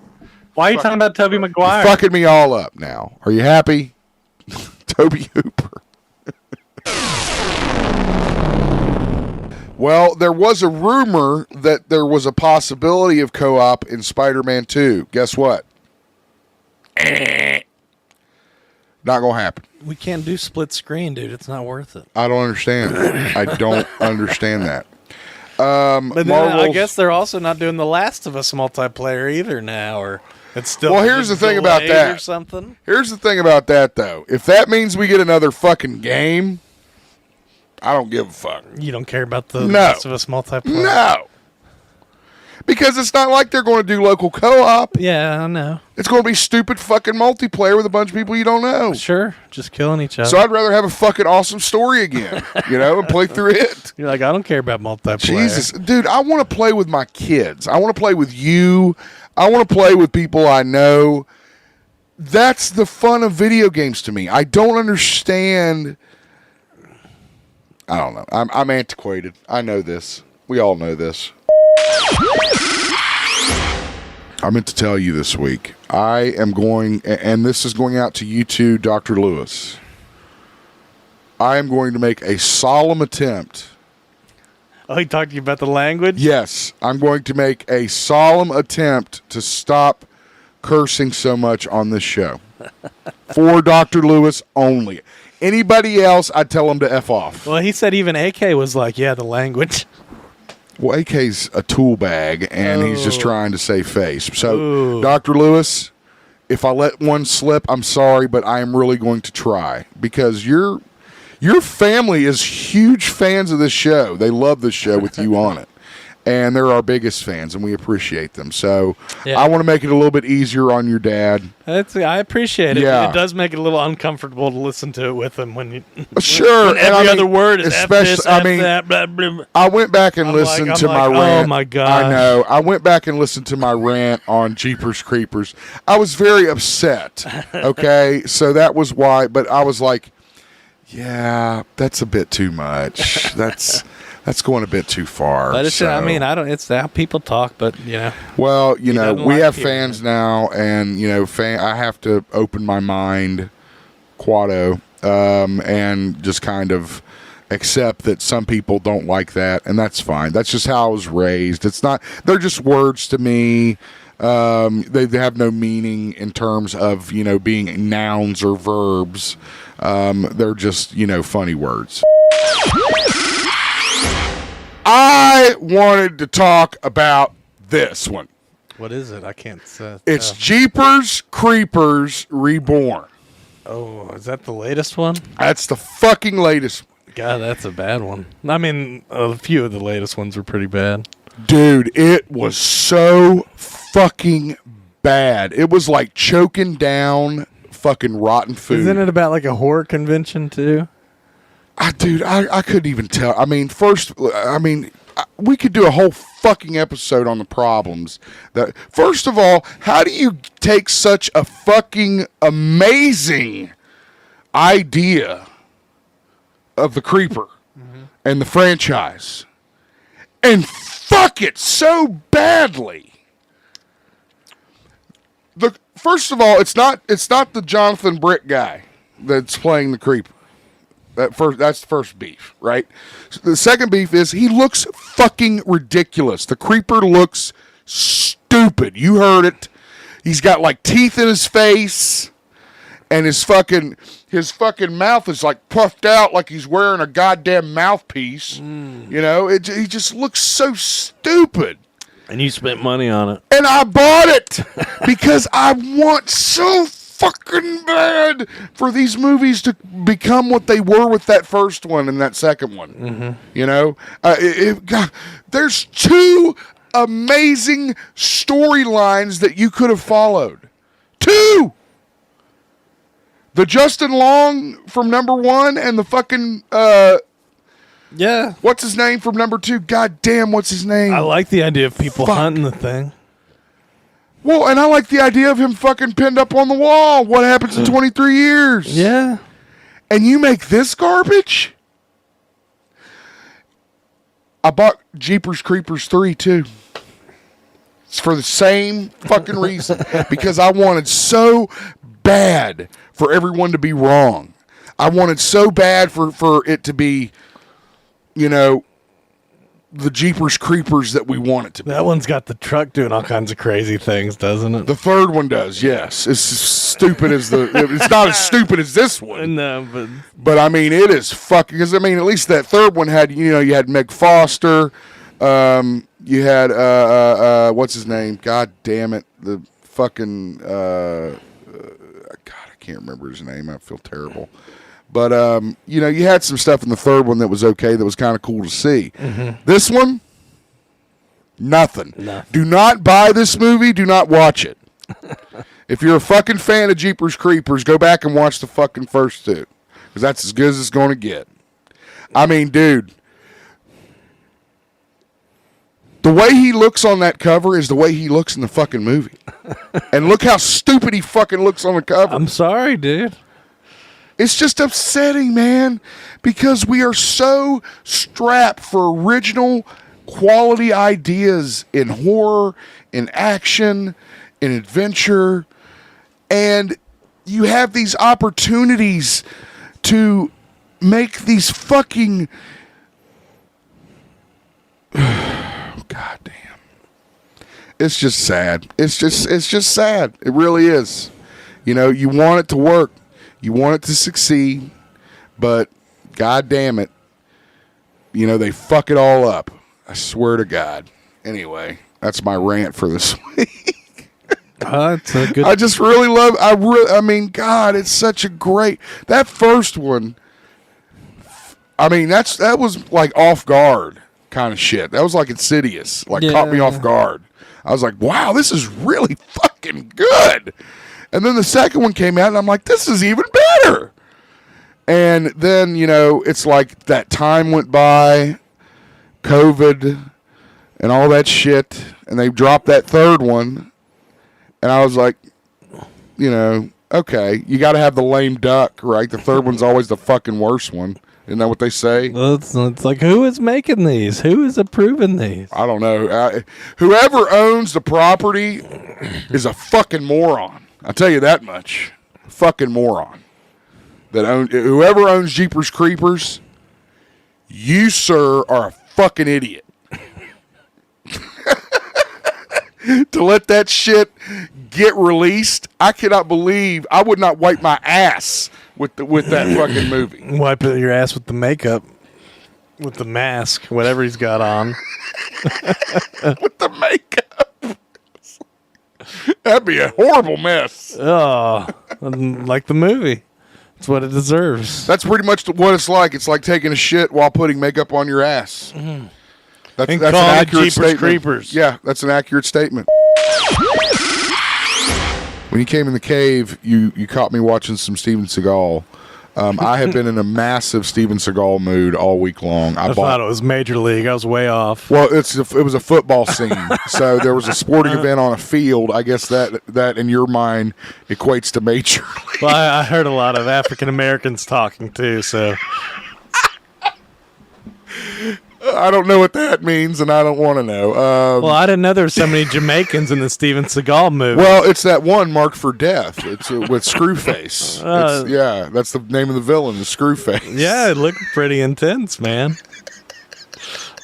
Why are you talking about Toby Maguire?
You're fucking me all up now. Are you happy? Toby Hooper. Well, there was a rumor that there was a possibility of co-op in Spider-Man 2. Guess what? Not going to happen.
We can't do split screen, dude. It's not worth it.
I don't understand. I don't understand that.
But then I guess they're also not doing The Last of Us multiplayer either now, or it's still.
Well, here's the thing about that.
Or something.
Here's the thing about that, though. If that means we get another fucking game, I don't give a fuck.
You don't care about the Last of Us multiplayer?
No. Because it's not like they're going to do local co-op.
Yeah, I know.
It's going to be stupid fucking multiplayer with a bunch of people you don't know.
Sure, just killing each other.
So I'd rather have a fucking awesome story again, and play through it.
You're like, I don't care about multiplayer.
Jesus. Dude, I want to play with my kids. I want to play with you. I want to play with people I know. That's the fun of video games to me. I don't understand. I don't know. I'm antiquated. I know this. We all know this. I meant to tell you this week. I am going, and this is going out to you too, Dr. Lewis. I am going to make a solemn attempt.
Oh, he talked to you about the language?
Yes. I'm going to make a solemn attempt to stop cursing so much on this show. For Dr. Lewis only. Anybody else, I'd tell them to F off.
Well, he said even AK was like, yeah, the language.
Well, AK's a tool bag, and he's just trying to save face. So, Dr. Lewis, if I let one slip, I'm sorry, but I am really going to try. Because your family is huge fans of this show. They love this show with you on it. and they're our biggest fans, and we appreciate them. So
Yeah.
I want to make it a little bit easier on your dad.
I appreciate it.
Yeah.
It does make it a little uncomfortable to listen to it with him when you.
Sure,
when every other word is F this, F
I mean,
that, blah, blah, blah.
I went back and listened to my rant.
Oh my god!
I know. I went back and listened to my rant on Jeepers Creepers. I was very upset. Okay, so that was why. But I was like, yeah, that's a bit too much. That's going a bit too far.
But it's,
so.
I mean, I don't. It's how people talk, but you know.
Well, you know, we
like
have
hearing
fans now, and you know, I have to open my mind, Quado, and just kind of accept that some people don't like that, and that's fine. That's just how I was raised. It's not. They're just words to me. They have no meaning in terms of, you know, being nouns or verbs. They're just, you know, funny words. I wanted to talk about this one.
What is it? I can't say.
It's Jeepers Creepers Reborn.
Oh, is that the latest one?
That's the fucking latest one.
God, that's a bad one. I mean, a few of the latest ones were pretty bad.
Dude, it was so fucking bad. It was like choking down fucking rotten food.
Isn't it about like a horror convention too?
Dude, I couldn't even tell. I mean, we could do a whole fucking episode on the problems. First of all, how do you take such a fucking amazing idea of the Creeper and the franchise and fuck it so badly? First of all, it's not the Jonathan Brick guy that's playing the Creeper. That's the first beef, right? The second beef is he looks fucking ridiculous. The Creeper looks stupid. You heard it. He's got like teeth in his face, and his fucking mouth is like puffed out like he's wearing a goddamn mouthpiece. You know, he just looks so stupid.
And you spent money on it.
And I bought it because I want so fucking bad for these movies to become what they were with that first one and that second one. Mm-hmm. You know, God, there's two amazing storylines that you could have followed. Two. The Justin Long from number 1 and the fucking
yeah.
What's his name from number 2? God damn, what's his name?
I like the idea of people hunting the thing.
Well, and I like the idea of him fucking pinned up on the wall. What happens in 23 years?
Yeah.
And you make this garbage? I bought Jeepers Creepers 3 too. It's for the same fucking reason. Because I wanted so bad for everyone to be wrong. I wanted so bad for it to be, you know, the Jeepers Creepers that we want it to be.
That one's got the truck doing all kinds of crazy things, doesn't it?
The third one does, yes. It's stupid as it's not as stupid as this one.
No,
but I mean, it is fucking, because I mean, at least that third one had, you know, you had Meg Foster, you had what's his name? God damn it, the fucking God, I can't remember his name. I feel terrible. But, you know, you had some stuff in the third one that was okay, that was kind of cool to see. Mm-hmm. This one, nothing. Do not buy this movie. Do not watch it. If you're a fucking fan of Jeepers Creepers, go back and watch the fucking first two. Because that's as good as it's going to get. I mean, dude, the way he looks on that cover is the way he looks in the fucking movie. And look how stupid he fucking looks on the cover.
I'm sorry, dude.
It's just upsetting, man, because we are so strapped for original quality ideas in horror, in action, in adventure, and you have these opportunities to make these fucking God damn. It's just sad. It's just sad. It really is. You know, you want it to work. You want it to succeed, but God damn it, you know, they fuck it all up. I swear to God. Anyway, that's my rant for this week.
It's a good.
I just really love. I mean, God, it's such a great. That first one. I mean, that was like off guard. kind of shit. That was like Insidious, like caught me off guard. I was like, wow, this is really fucking good. And then the second one came out, and I'm like, this is even better. And then, it's like that time went by, COVID, and all that shit, and they dropped that third one. And I was like, okay, you got to have the lame duck, right? The third one's always the fucking worst one. Isn't that what they say?
Well, it's like, who is making these? Who is approving these?
I don't know. Whoever owns the property is a fucking moron. I'll tell you that much. Fucking moron. Whoever owns Jeepers Creepers, you, sir, are a fucking idiot. To let that shit get released, I cannot believe I would not wipe my ass with that fucking movie.
Wipe your ass with the makeup, with the mask, whatever he's got on.
With the makeup. That'd be a horrible mess.
Oh, like the movie. It's what it deserves.
That's pretty much what it's like. It's like taking a shit while putting makeup on your ass.
Mm-hmm.
That's an accurate statement.
Creepers.
Yeah, that's an accurate statement. When you came in the cave, you caught me watching some Steven Seagal. I have been in a massive Steven Seagal mood all week long.
I thought it was Major League. I was way off.
Well, it was a football scene. So there was a sporting event on a field. I guess that in your mind equates to Major League.
Well, I heard a lot of African Americans talking too, so...
I don't know what that means, and I don't want to know.
Well, I didn't know there were so many Jamaicans in the Steven Seagal movie.
Well, it's that one, Marked for Death. It's with Screwface. That's the name of the villain, the Screwface.
Yeah, it looked pretty intense, man.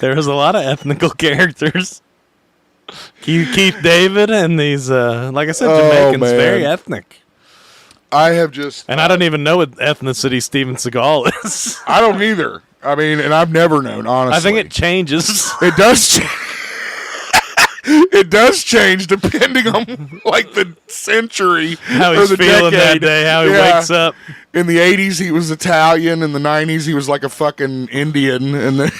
There was a lot of ethnical characters. Keith David and these, like I said, Jamaicans, very ethnic.
I have just...
And I don't even know what ethnicity Steven Seagal is.
I don't either. I mean, and I've never known, honestly.
I think it changes.
It does It does change depending on, like, the century
how he's feeling
decade.
that day, how he wakes up.
In the 80s, he was Italian. In the 90s, he was like a fucking Indian. And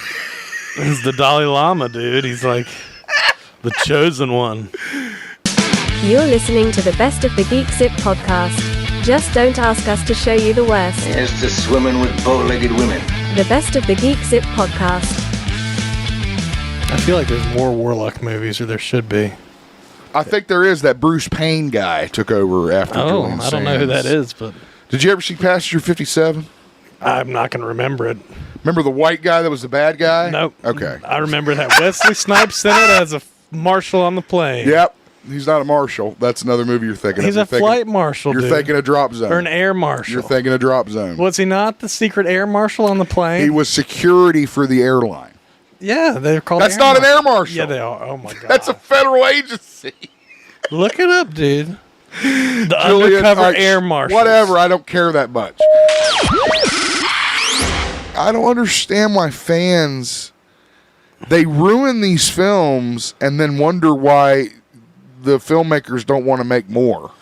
He's the Dalai Lama, dude. He's like the chosen one.
You're listening to the Best of the GeekZip Podcast. Just don't ask us to show you the worst.
Here's to swimming with bow-legged women.
The Best of the GeekZip Podcast.
I feel like there's more Warlock movies, or there should be.
I think there is. That Bruce Payne guy took over after Julian
I don't know who that is, but...
Did you ever see Passenger 57?
I'm not going to remember it.
Remember the white guy that was the bad guy?
Nope.
Okay.
I remember that Wesley Snipes in it as a marshal on the plane.
Yep. He's not a marshal. That's another movie you're thinking
He's
of.
He's a flight marshal,
You're thinking of Drop Zone.
Or an air marshal.
You're thinking of Drop Zone.
Was he not the secret air marshal on the plane?
He was security for the airline.
Yeah, they're called
That's not an air marshal.
Yeah, they are. Oh, my God.
That's a federal agency.
Look it up, dude. The undercover air marshal.
Whatever. I don't care that much. I don't understand why fans... They ruin these films and then wonder why the filmmakers don't want to make more.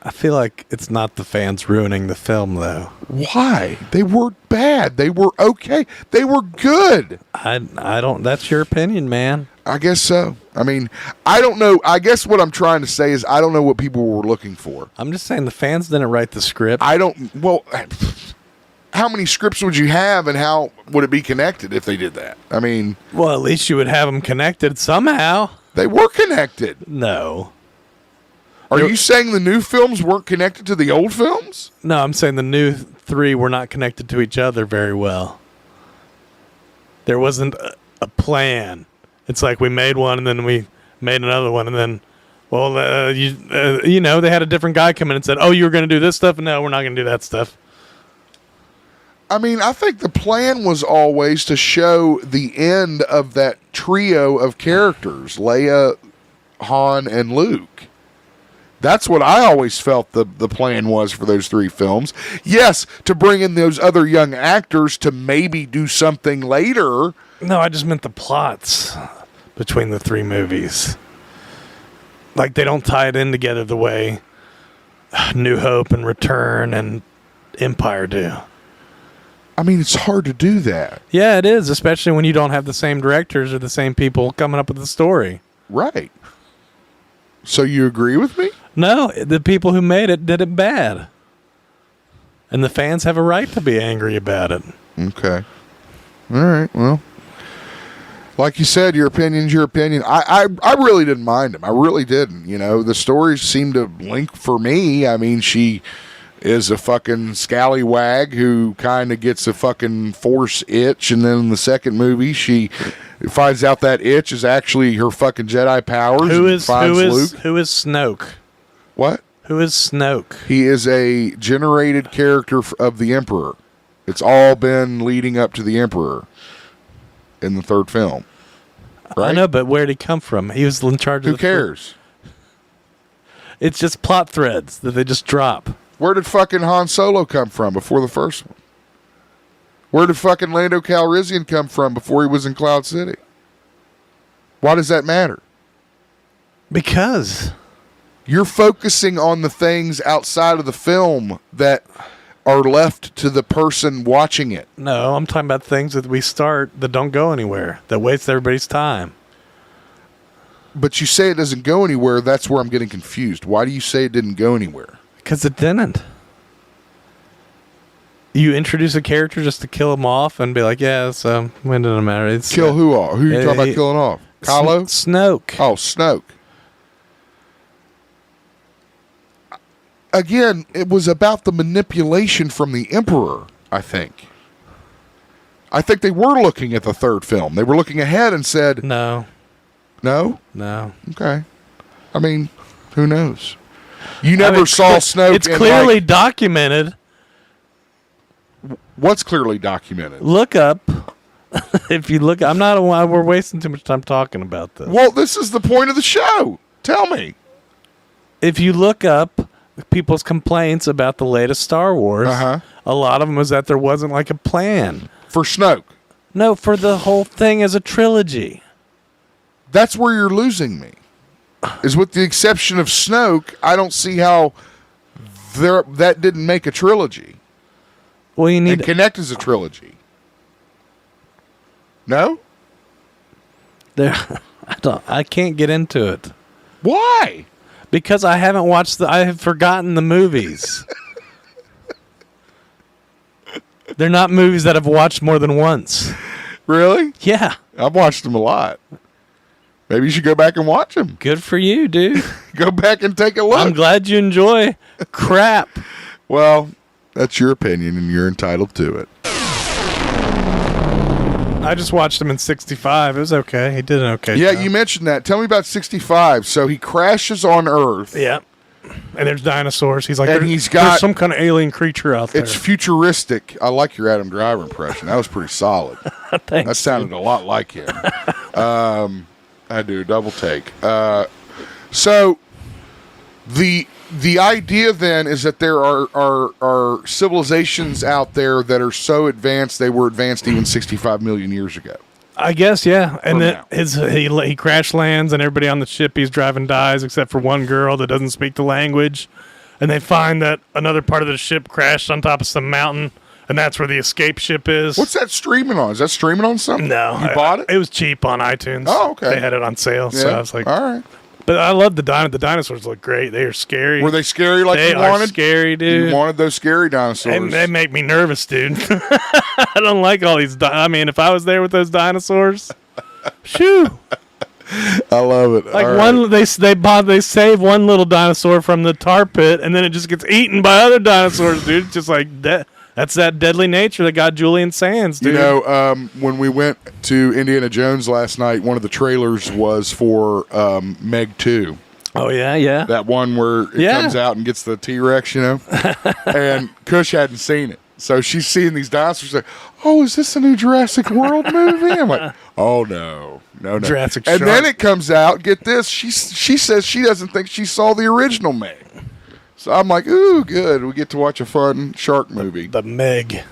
I feel like it's not the fans ruining the film, though.
Why? They were bad. They were okay. They were good.
I don't... That's your opinion, man.
I guess so. I mean, I don't know. I guess what I'm trying to say is I don't know what people were looking for.
I'm just saying the fans didn't write the script.
Well, how many scripts would you have and how would it be connected if they did that? I mean...
Well, at least you would have them connected somehow.
They were connected.
No.
Are you saying the new films weren't connected to the old films?
No, I'm saying the new three were not connected to each other very well. There wasn't a plan. It's like we made one and then we made another one and then, well, they had a different guy come in and said, oh, you were going to do this stuff? And no, we're not going to do that stuff.
I mean, I think the plan was always to show the end of that trio of characters, Leia, Han, and Luke. That's what I always felt the plan was for those three films. Yes, to bring in those other young actors to maybe do something later.
No, I just meant the plots between the three movies. Like, they don't tie it in together the way New Hope and Return and Empire do.
I mean, it's hard to do that.
Yeah, it is, especially when you don't have the same directors or the same people coming up with the story.
Right. So you agree with me?
No, the people who made it did it bad. And the fans have a right to be angry about it.
Okay. All right, well. Like you said, your opinion's your opinion. I really didn't mind him. I really didn't. You know, the stories seemed to link for me. I mean, she is a fucking scallywag who kind of gets a fucking force itch, and then in the second movie, she finds out that itch is actually her fucking Jedi powers.
Who is Snoke?
What?
Who is Snoke?
He is a generated character of the Emperor. It's all been leading up to the Emperor in the third film. Right?
I know, but where did he come from? He was in charge of
Who cares?
It's just plot threads that they just drop.
Where did fucking Han Solo come from before the first one? Where did fucking Lando Calrissian come from before he was in Cloud City? Why does that matter?
Because
you're focusing on the things outside of the film that are left to the person watching it.
No, I'm talking about things that we start that don't go anywhere, that waste everybody's time.
But you say it doesn't go anywhere. That's where I'm getting confused. Why do you say it didn't go anywhere?
Because it didn't. You introduce a character just to kill him off and be like, yeah, so when did it matter? It's,
kill who off? Who are you talking about killing off? Kylo?
Snoke.
Oh, Snoke. Again, it was about the manipulation from the Emperor, I think. I think they were looking at the third film. They were looking ahead and said...
No.
No?
No.
Okay. I mean, who knows? You never saw Snoke.
It's clearly documented.
What's clearly documented?
Look up. If you look, we're wasting too much time talking about this.
Well, this is the point of the show. Tell me.
If you look up people's complaints about the latest Star Wars, a lot of them was that there wasn't like a plan.
For Snoke?
No, for the whole thing as a trilogy.
That's where you're losing me. Is with the exception of Snoke, I don't see how that didn't make a trilogy.
Well, you need
and connect as a trilogy. No?
I can't get into it.
Why?
Because I haven't watched I have forgotten the movies. They're not movies that I've watched more than once.
Really?
Yeah.
I've watched them a lot. Maybe you should go back and watch them.
Good for you, dude.
Go back and take a look.
I'm glad you enjoy crap.
Well, that's your opinion, and you're entitled to it.
I just watched him in 65. It was okay. He did an okay job.
You mentioned that. Tell me about 65. So he crashes on Earth.
Yeah. And there's dinosaurs. He's like,
and
there's some kind of alien creature out there.
It's futuristic. I like your Adam Driver impression. That was pretty solid.
Thanks.
That sounded a lot like him. I do. Double take. So the idea then is that there are civilizations out there that are so advanced they were advanced even 65 million years ago.
I guess, yeah. And then he crash lands and everybody on the ship he's driving dies except for one girl that doesn't speak the language. And they find that another part of the ship crashed on top of some mountain, and that's where the escape ship is.
What's that streaming on? Is that streaming on something?
No.
You bought it?
It was cheap on iTunes.
Oh, okay.
They had it on sale, so I was like...
All right.
But I love the dinosaurs. Look great. They are scary.
Were they scary like you wanted?
They are scary, dude.
You wanted those scary dinosaurs.
They make me nervous, dude. I don't like all these. I mean, if I was there with those dinosaurs, shoo.
I love it.
Like they save one little dinosaur from the tar pit, and then it just gets eaten by other dinosaurs, dude. It's just like that. That's that deadly nature that got Julian Sands, dude.
You know, when we went to Indiana Jones last night, one of the trailers was for Meg 2.
Oh, yeah.
That one where it comes out and gets the T-Rex, you know? And Kush hadn't seen it. So she's seeing these dinosaurs like, oh, is this a new Jurassic World movie? I'm like, oh, no.
Jurassic
And
Shark.
then it comes out, get this, she says she doesn't think she saw the original Meg. So I'm like, ooh, good. We get to watch a fun shark movie.
The Meg.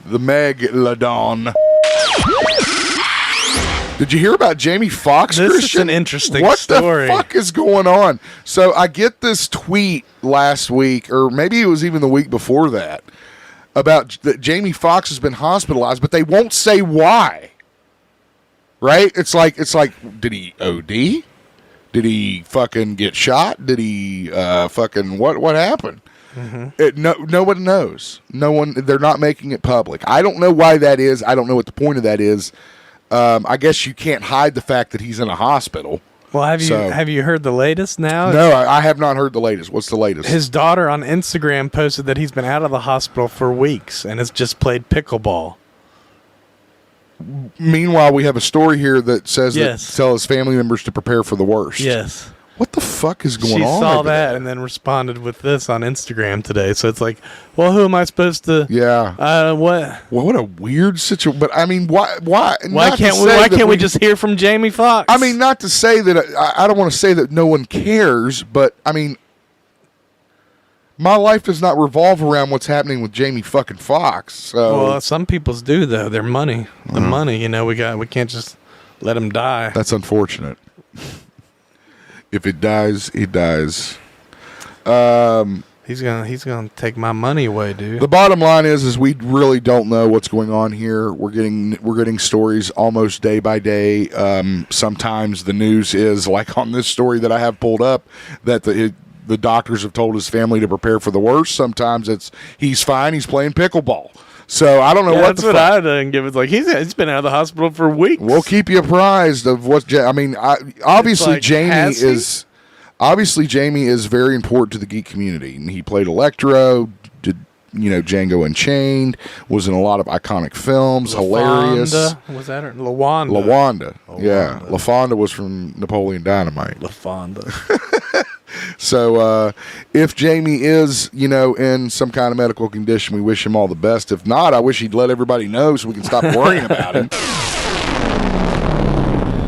The Megalodon. Did you hear about Jamie Foxx, Christian?
This is an interesting
What
story.
the fuck is going on? So I get this tweet last week, or maybe it was even the week before that. about that Jamie Foxx has been hospitalized, but they won't say why. Right? It's like, did he OD? Did he fucking get shot? Did he fucking what happened? No one knows. No one. They're not making it public. I don't know why that is. I don't know what the point of that is. I guess you can't hide the fact that he's in a hospital.
Well, have you heard the latest now?
No, I have not heard the latest. What's the latest?
His daughter on Instagram posted that he's been out of the hospital for weeks and has just played pickleball.
Meanwhile, we have a story here that says that tell his family members to prepare for the worst.
Yes.
What the fuck is going on?
She saw that and then responded with this on Instagram today. So it's like, well, who am I supposed to?
Yeah.
What?
Well, what a weird situation. But I mean, why?
Why can't we just hear from Jamie Foxx?
I mean, not to say that I don't want to say that no one cares, but I mean, my life does not revolve around what's happening with Jamie fucking Foxx. So.
Well, some people's do though. Their money, money. You know, we can't just let him die.
That's unfortunate. If it dies, it dies.
He's gonna take my money away, dude.
The bottom line is we really don't know what's going on here. We're getting stories almost day by day. Sometimes the news is like on this story that I have pulled up that the doctors have told his family to prepare for the worst. Sometimes it's he's fine. He's playing pickleball. So I don't know
that's what I didn't give. It's like he's been out of the hospital for weeks.
We'll keep you apprised of what. I mean, obviously Jamie is very important to the geek community, and he played Electro. Did Django Unchained? Was in a lot of iconic films. Hilarious.
Was that her? LaWanda.
Yeah, LaFonda was from Napoleon Dynamite.
LaFonda.
So if Jamie is, in some kind of medical condition, we wish him all the best. If not, I wish he'd let everybody know so we can stop worrying about him.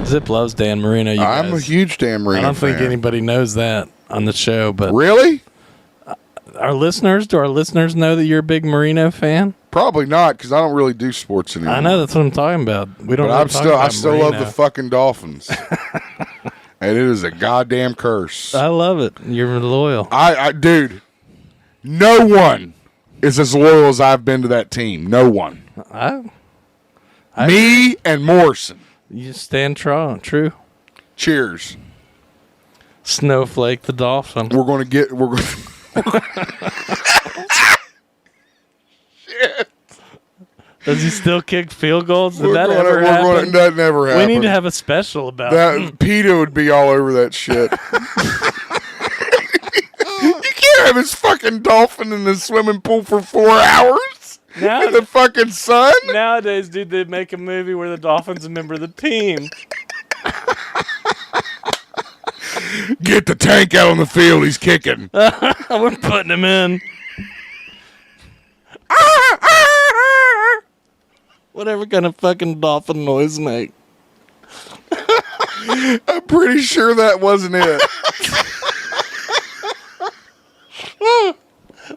Zip loves Dan Marino.
I'm a huge Dan Marino fan.
I don't think anybody knows that on the show. But
really?
Do our listeners know that you're a big Marino fan?
Probably not, because I don't really do sports anymore.
I know, that's what I'm talking about. We don't.
But I still love the fucking Dolphins. And it is a goddamn curse.
I love it. You're loyal.
Dude, no one is as loyal as I've been to that team. No one. Me and Morrison.
You stand true.
Cheers.
Snowflake the Dolphin.
We're going to Shit.
Does he still kick field goals? Did that ever happen?
That never happened.
We need to have a special about
that. PETA would be all over that shit. You can't have his fucking dolphin in the swimming pool for 4 hours in the fucking sun.
Nowadays, dude, they make a movie where the dolphin's a member of the team.
Get the tank out on the field. He's kicking.
We're putting him in. Whatever kind of fucking dolphin noise make.
I'm pretty sure that wasn't it.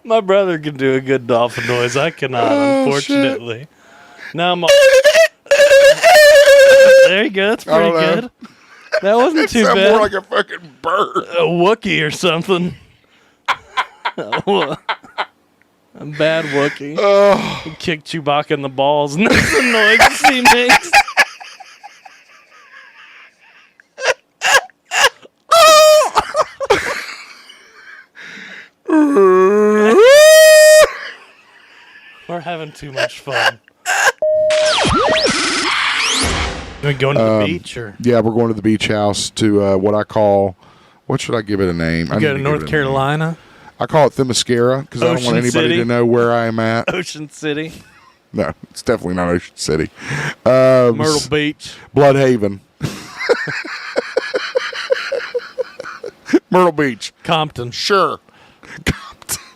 My brother can do a good dolphin noise. I cannot, unfortunately. Shit. Now I'm all... There you go. That's pretty good. That wasn't too bad.
More like a fucking bird.
A Wookiee or something. A bad Wookiee.
Oh.
He kicked Chewbacca in the balls, and that's the noises he makes. We're having too much fun. Are we going to the beach? Or?
Yeah, we're going to the beach house to what I call, what should I give it a name?
You go to North Carolina?
I call it Themyscira because I don't want anybody to know where I am at.
Ocean City?
No, it's definitely not Ocean City.
Myrtle Beach.
Bloodhaven. Myrtle Beach.
Compton.
Sure.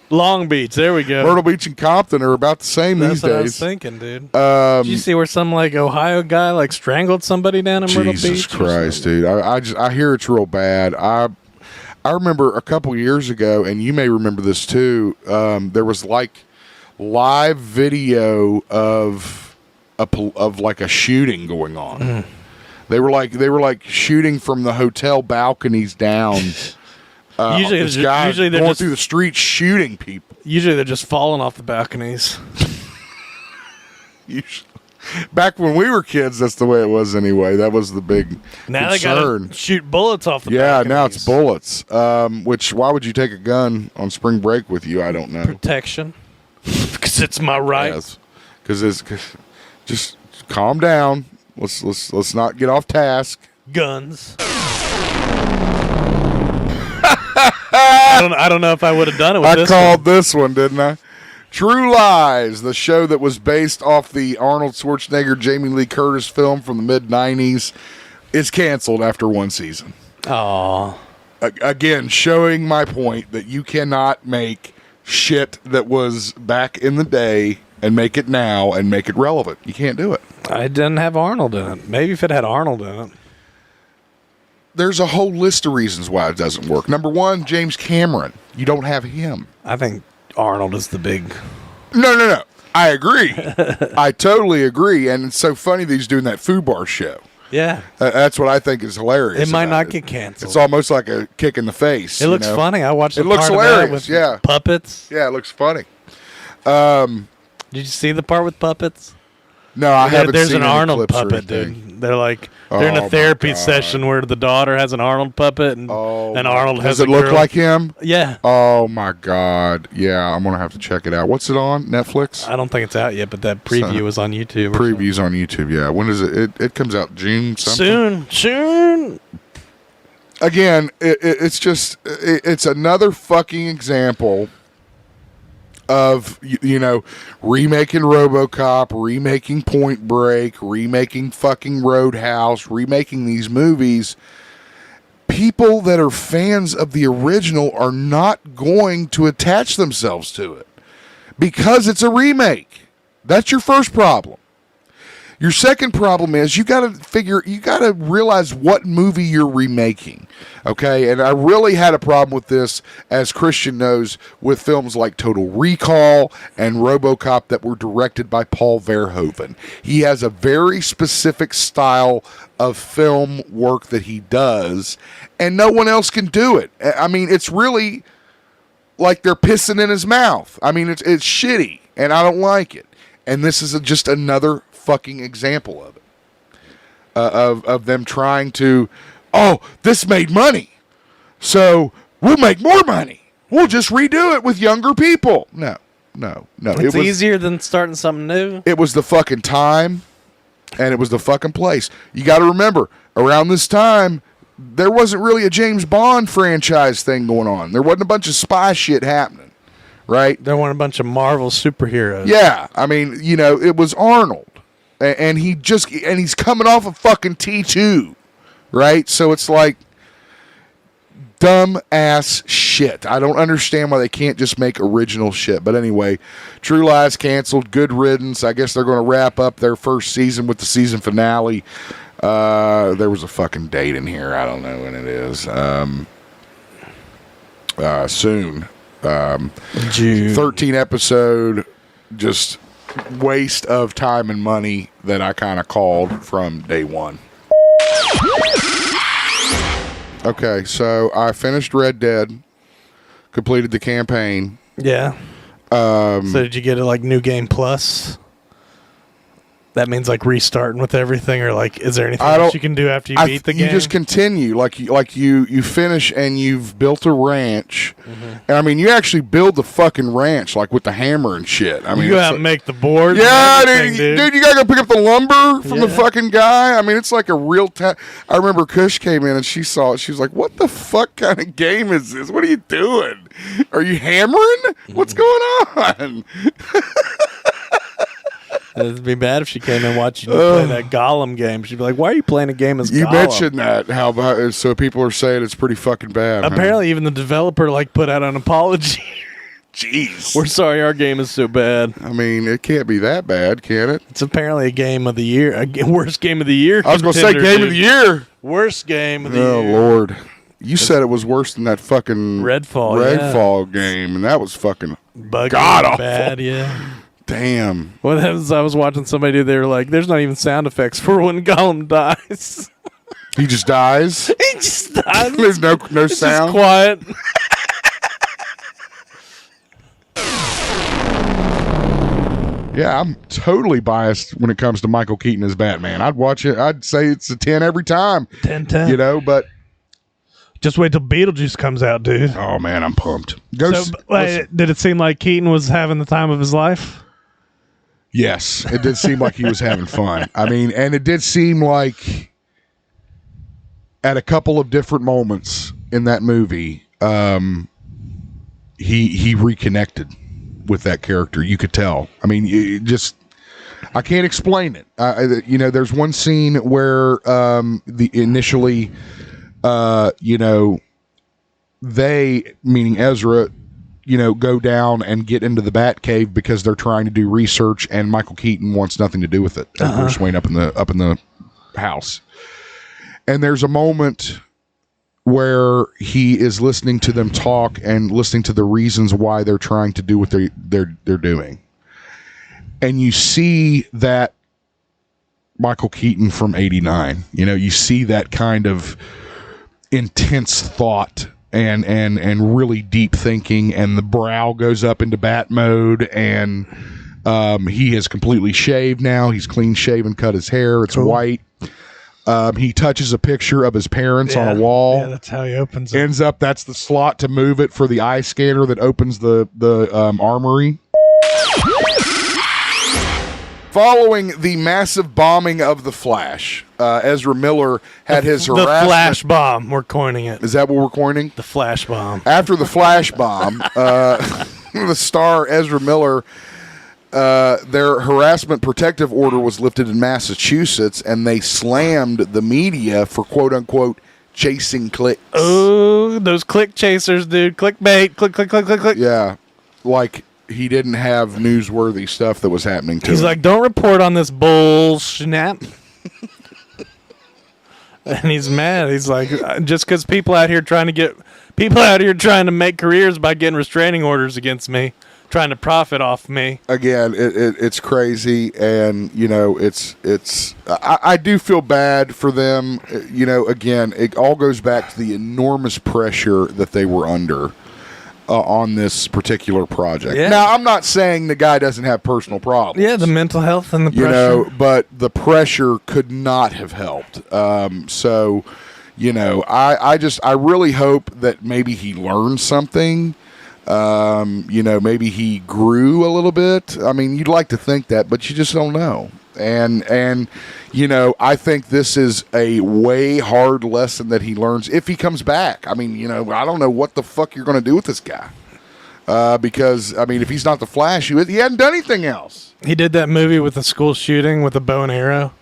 Long Beach. There we go.
Myrtle Beach and Compton are about the same these days. That's what I was
thinking, dude. Did you see where some Ohio guy strangled somebody down in Myrtle Beach?
Jesus Christ, dude. I hear it's real bad. I remember a couple years ago, and you may remember this too. There was live video of a shooting going on. They were shooting from the hotel balconies down
Usually
this
they're
guy
usually they're
going
just-
through the streets shooting people.
Usually they're just falling off the balconies.
Back when we were kids, that's the way it was anyway. That was the big
Now
concern.
they gotta shoot bullets off the
Yeah,
balconies.
now it's bullets. Which, why would you take a gun on spring break with you? I don't know.
Protection. Because it's my right.
Because just calm down. Let's not get off task.
Guns. I don't know if I would have done it with this
called this one, didn't I? True Lies, the show that was based off the Arnold Schwarzenegger, Jamie Lee Curtis film from the mid-'90s, is canceled after one season.
Aww.
Again, showing my point that you cannot make shit that was back in the day and make it now and make it relevant. You can't do it.
I didn't have Arnold in it. Maybe if it had Arnold in it.
There's a whole list of reasons why it doesn't work. Number one, James Cameron. You don't have him.
I think Arnold is the big...
No. I agree. I totally agree. And it's so funny that he's doing that FUBAR show.
Yeah.
That's what I think is hilarious.
It might not get canceled.
It's almost like a kick in the face.
It looks funny. I watched
it. It looks hilarious. Yeah.
Puppets.
Yeah, it looks funny.
Did you see the part with puppets?
No, I haven't
There's
seen
an
any
Arnold
clips or
puppet,
anything.
dude. They're in a therapy session where the daughter has an Arnold puppet and Arnold has
Does it look like him?
Yeah.
Oh my God. Yeah, I'm gonna have to check it out. What's it on? Netflix?
I don't think it's out yet, but that preview is on YouTube.
Preview's on YouTube, yeah. When is it? It comes out June something?
Soon.
Again, it's just it's another fucking example of, remaking RoboCop, remaking Point Break, remaking fucking Roadhouse, remaking these movies. People that are fans of the original are not going to attach themselves to it because it's a remake. That's your first problem. Your second problem is you got to realize what movie you're remaking, okay? And I really had a problem with this, as Christian knows, with films like Total Recall and RoboCop that were directed by Paul Verhoeven. He has a very specific style of film work that he does, and no one else can do it. I mean, it's really like they're pissing in his mouth. I mean, it's shitty, and I don't like it. And this is just another fucking example of it, of them trying to, this made money, so we'll make more money. We'll just redo it with younger people. No.
It's easier than starting something new.
It was the fucking time, and it was the fucking place. You got to remember, around this time, there wasn't really a James Bond franchise thing going on. There wasn't a bunch of spy shit happening, right?
There weren't a bunch of Marvel superheroes.
Yeah, I mean, it was Arnold. And he's coming off of fucking T2, right? So it's like dumb ass shit. I don't understand why they can't just make original shit. But anyway, True Lies canceled. Good riddance. I guess they're going to wrap up their first season with the season finale. There was a fucking date in here. I don't know when it is. Soon.
June.
13 episode, just waste of time and money that I kind of called from day one. Okay, so I finished Red Dead, completed the campaign.
Yeah. So did you get it like New Game Plus? That means like restarting with everything, or like, is there anything else you can do after you beat the game?
You just continue, like you finish and you've built a ranch, and I mean you actually build the fucking ranch like with the hammer and shit. I mean,
you go out and make the board.
Yeah, dude, you gotta go pick up the lumber from the fucking guy. I mean, it's like a real. I remember Kush came in and she saw it. She was like, "What the fuck kind of game is this? What are you doing? Are you hammering? What's going on?"
It'd be bad if she came and watched you play that Gollum game. She'd be like, "Why are you playing a game as Gollum?"
You mentioned that, how about, so people are saying it's pretty fucking bad.
Apparently, even the developer put out an apology.
Jeez,
we're sorry, our game is so bad.
I mean, it can't be that bad, can it?
It's apparently a game of the year, worst game of the year.
I was going to say game of the year.
Worst game of the year.
Oh Lord, you said it was worse than that fucking
Redfall
game, and that was fucking
god awful. Bad, yeah.
Damn.
Well, I was watching somebody. They were like, "There's not even sound effects for when Gollum dies."
He just dies.
He just dies.
There's no
It's
sound.
just quiet.
Yeah, I'm totally biased when it comes to Michael Keaton as Batman. I'd watch it. I'd say it's a 10 every time.
10.
You know, but
just wait till Beetlejuice comes out, dude.
oh man, I'm pumped. Go.
Did it seem like Keaton was having the time of his life?
Yes, it did seem like he was having fun. I mean, and it did seem like at a couple of different moments in that movie, he reconnected with that character. You could tell. I mean, I can't explain it. You know, there's one scene where initially, they, meaning Ezra, go down and get into the Batcave because they're trying to do research, and Michael Keaton wants nothing to do with it. Bruce Wayne up in the house, and there's a moment where he is listening to them talk and listening to the reasons why they're trying to do what they're doing, and you see that Michael Keaton from '89. You see that kind of intense thought and really deep thinking, and the brow goes up into bat mode, and he has completely shaved now. He's clean shaven, cut his hair. It's white. He touches a picture of his parents on a wall.
Yeah, that's how he opens it.
Ends up, that's the slot to move it for the eye scanner that opens the armory. Following the massive bombing of the Flash, Ezra Miller had his harassment.
The Flash bomb, we're coining it.
Is that what we're coining?
The Flash bomb.
After the Flash bomb, the star Ezra Miller, their harassment protective order was lifted in Massachusetts, and they slammed the media for quote-unquote chasing clicks.
Oh, those click chasers, dude. Clickbait. Click, click, click, click, click.
Yeah, like he didn't have newsworthy stuff that was happening to him.
He's like, don't report on this bullshit. And he's mad. He's like, just because people out here trying to make careers by getting restraining orders against me, trying to profit off me.
Again, it's crazy, and I do feel bad for them. Again, it all goes back to the enormous pressure that they were under on this particular project.
Yeah.
Now, I'm not saying the guy doesn't have personal problems.
Yeah, the mental health and the pressure.
But the pressure could not have helped. I really hope that maybe he learned something. Maybe he grew a little bit. I mean, you'd like to think that, but you just don't know. And I think this is a way hard lesson that he learns if he comes back. I mean, I don't know what the fuck you're going to do with this guy. Because, I mean, if he's not the Flash, he hadn't done anything else.
He did that movie with the school shooting with a bow and arrow.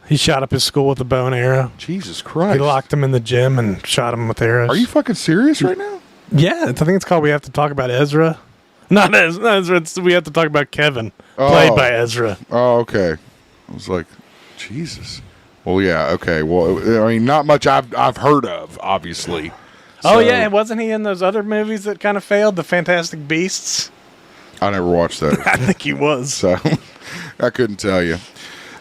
He shot up his school with a bow and arrow.
Jesus Christ.
He locked him in the gym and shot him with arrows.
Are you fucking serious right now?
Yeah, I think it's called We Have to Talk About Ezra. Not Ezra, we have to talk about Kevin, played by Ezra.
Oh, okay. I was like, Jesus. Well, yeah, okay. Well, I mean, not much I've heard of, obviously.
Oh, yeah, wasn't he in those other movies that kind of failed, The Fantastic Beasts?
I never watched those.
I think he was.
So, I couldn't tell you.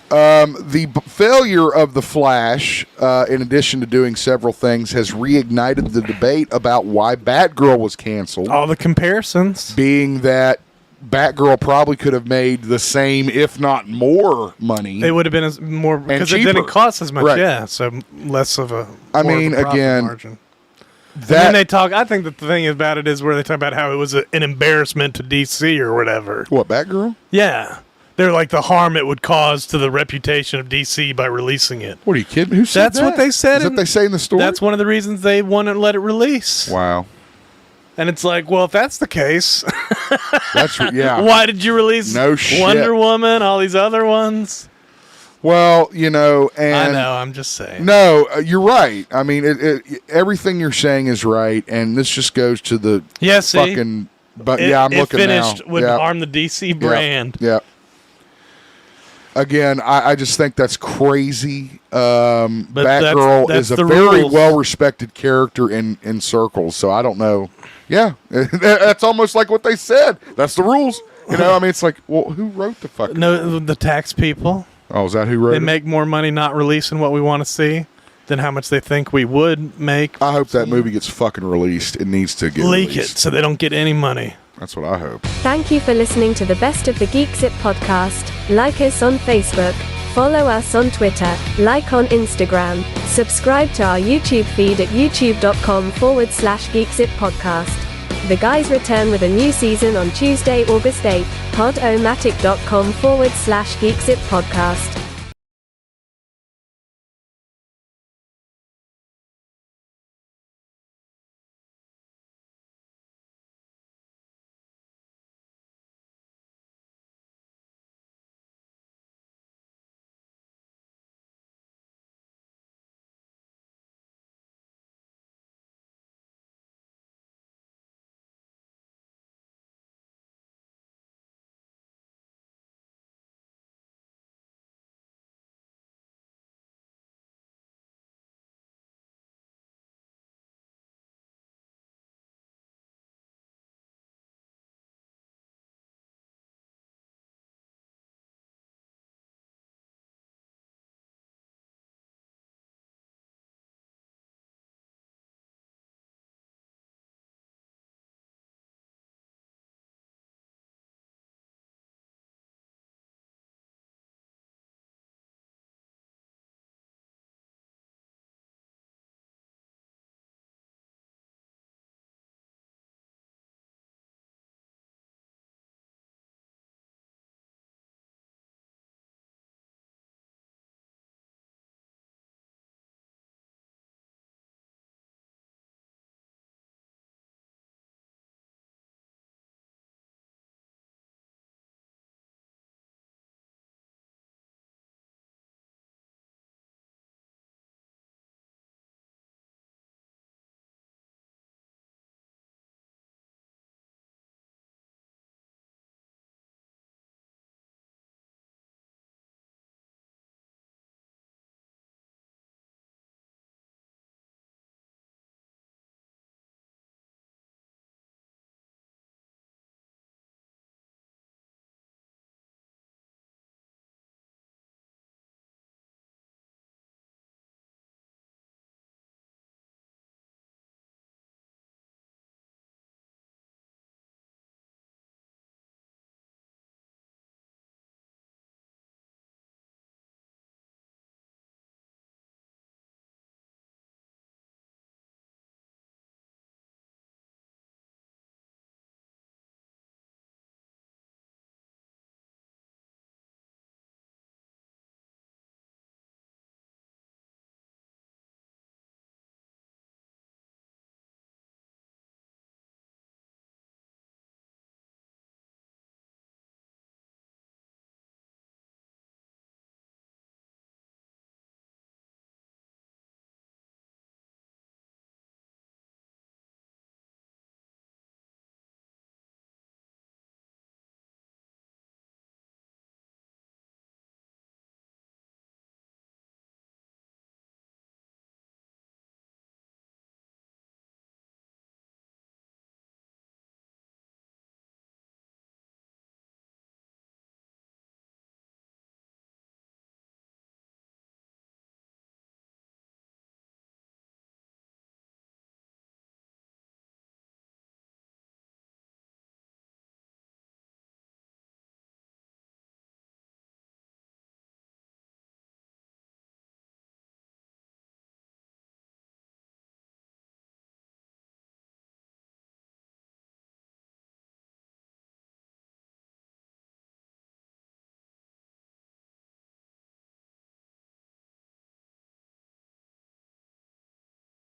The failure of The Flash, in addition to doing several things, has reignited the debate about why Batgirl was canceled.
All the comparisons.
Being that Batgirl probably could have made the same, if not more, money.
It would have been more, because it didn't cost as much, yeah, so less of a margin. Then they talk. I think that the thing about it is where they talk about how it was an embarrassment to DC or whatever.
What, Batgirl?
Yeah. They're like the harm it would cause to the reputation of DC by releasing it.
What, are you kidding? Who said
That's what they said.
Is that they say in the story?
That's one of the reasons they wouldn't let it release.
Wow.
And it's like, well, if that's the case,
yeah.
Why did you release Wonder Woman, all these other ones?
Well, and
I know, I'm just saying.
No, you're right. I mean, everything you're saying is right, and this just goes to the fucking. But I'm looking now.
It finished would harm the DC brand.
Yeah. Again, I just think that's crazy. Batgirl is a very well-respected character in circles, so I don't know. Yeah, that's almost like what they said. That's the rules. I mean, it's like, well, who wrote the fucking rules?
The tax people.
Oh, is that who wrote it?
They make more money not releasing what we want to see. than how much they think we would make.
I hope that movie gets fucking released. It needs to get
Leak
released.
it so they don't get any money.
That's what I hope.
Thank you for listening to the Best of the GeekZip podcast. Like us on Facebook, follow us on Twitter, like on Instagram, subscribe to our YouTube feed at youtube.com/GeekZip podcast. The guys return with a new season on Tuesday, August 8th. Podomatic.com/GeekZip podcast.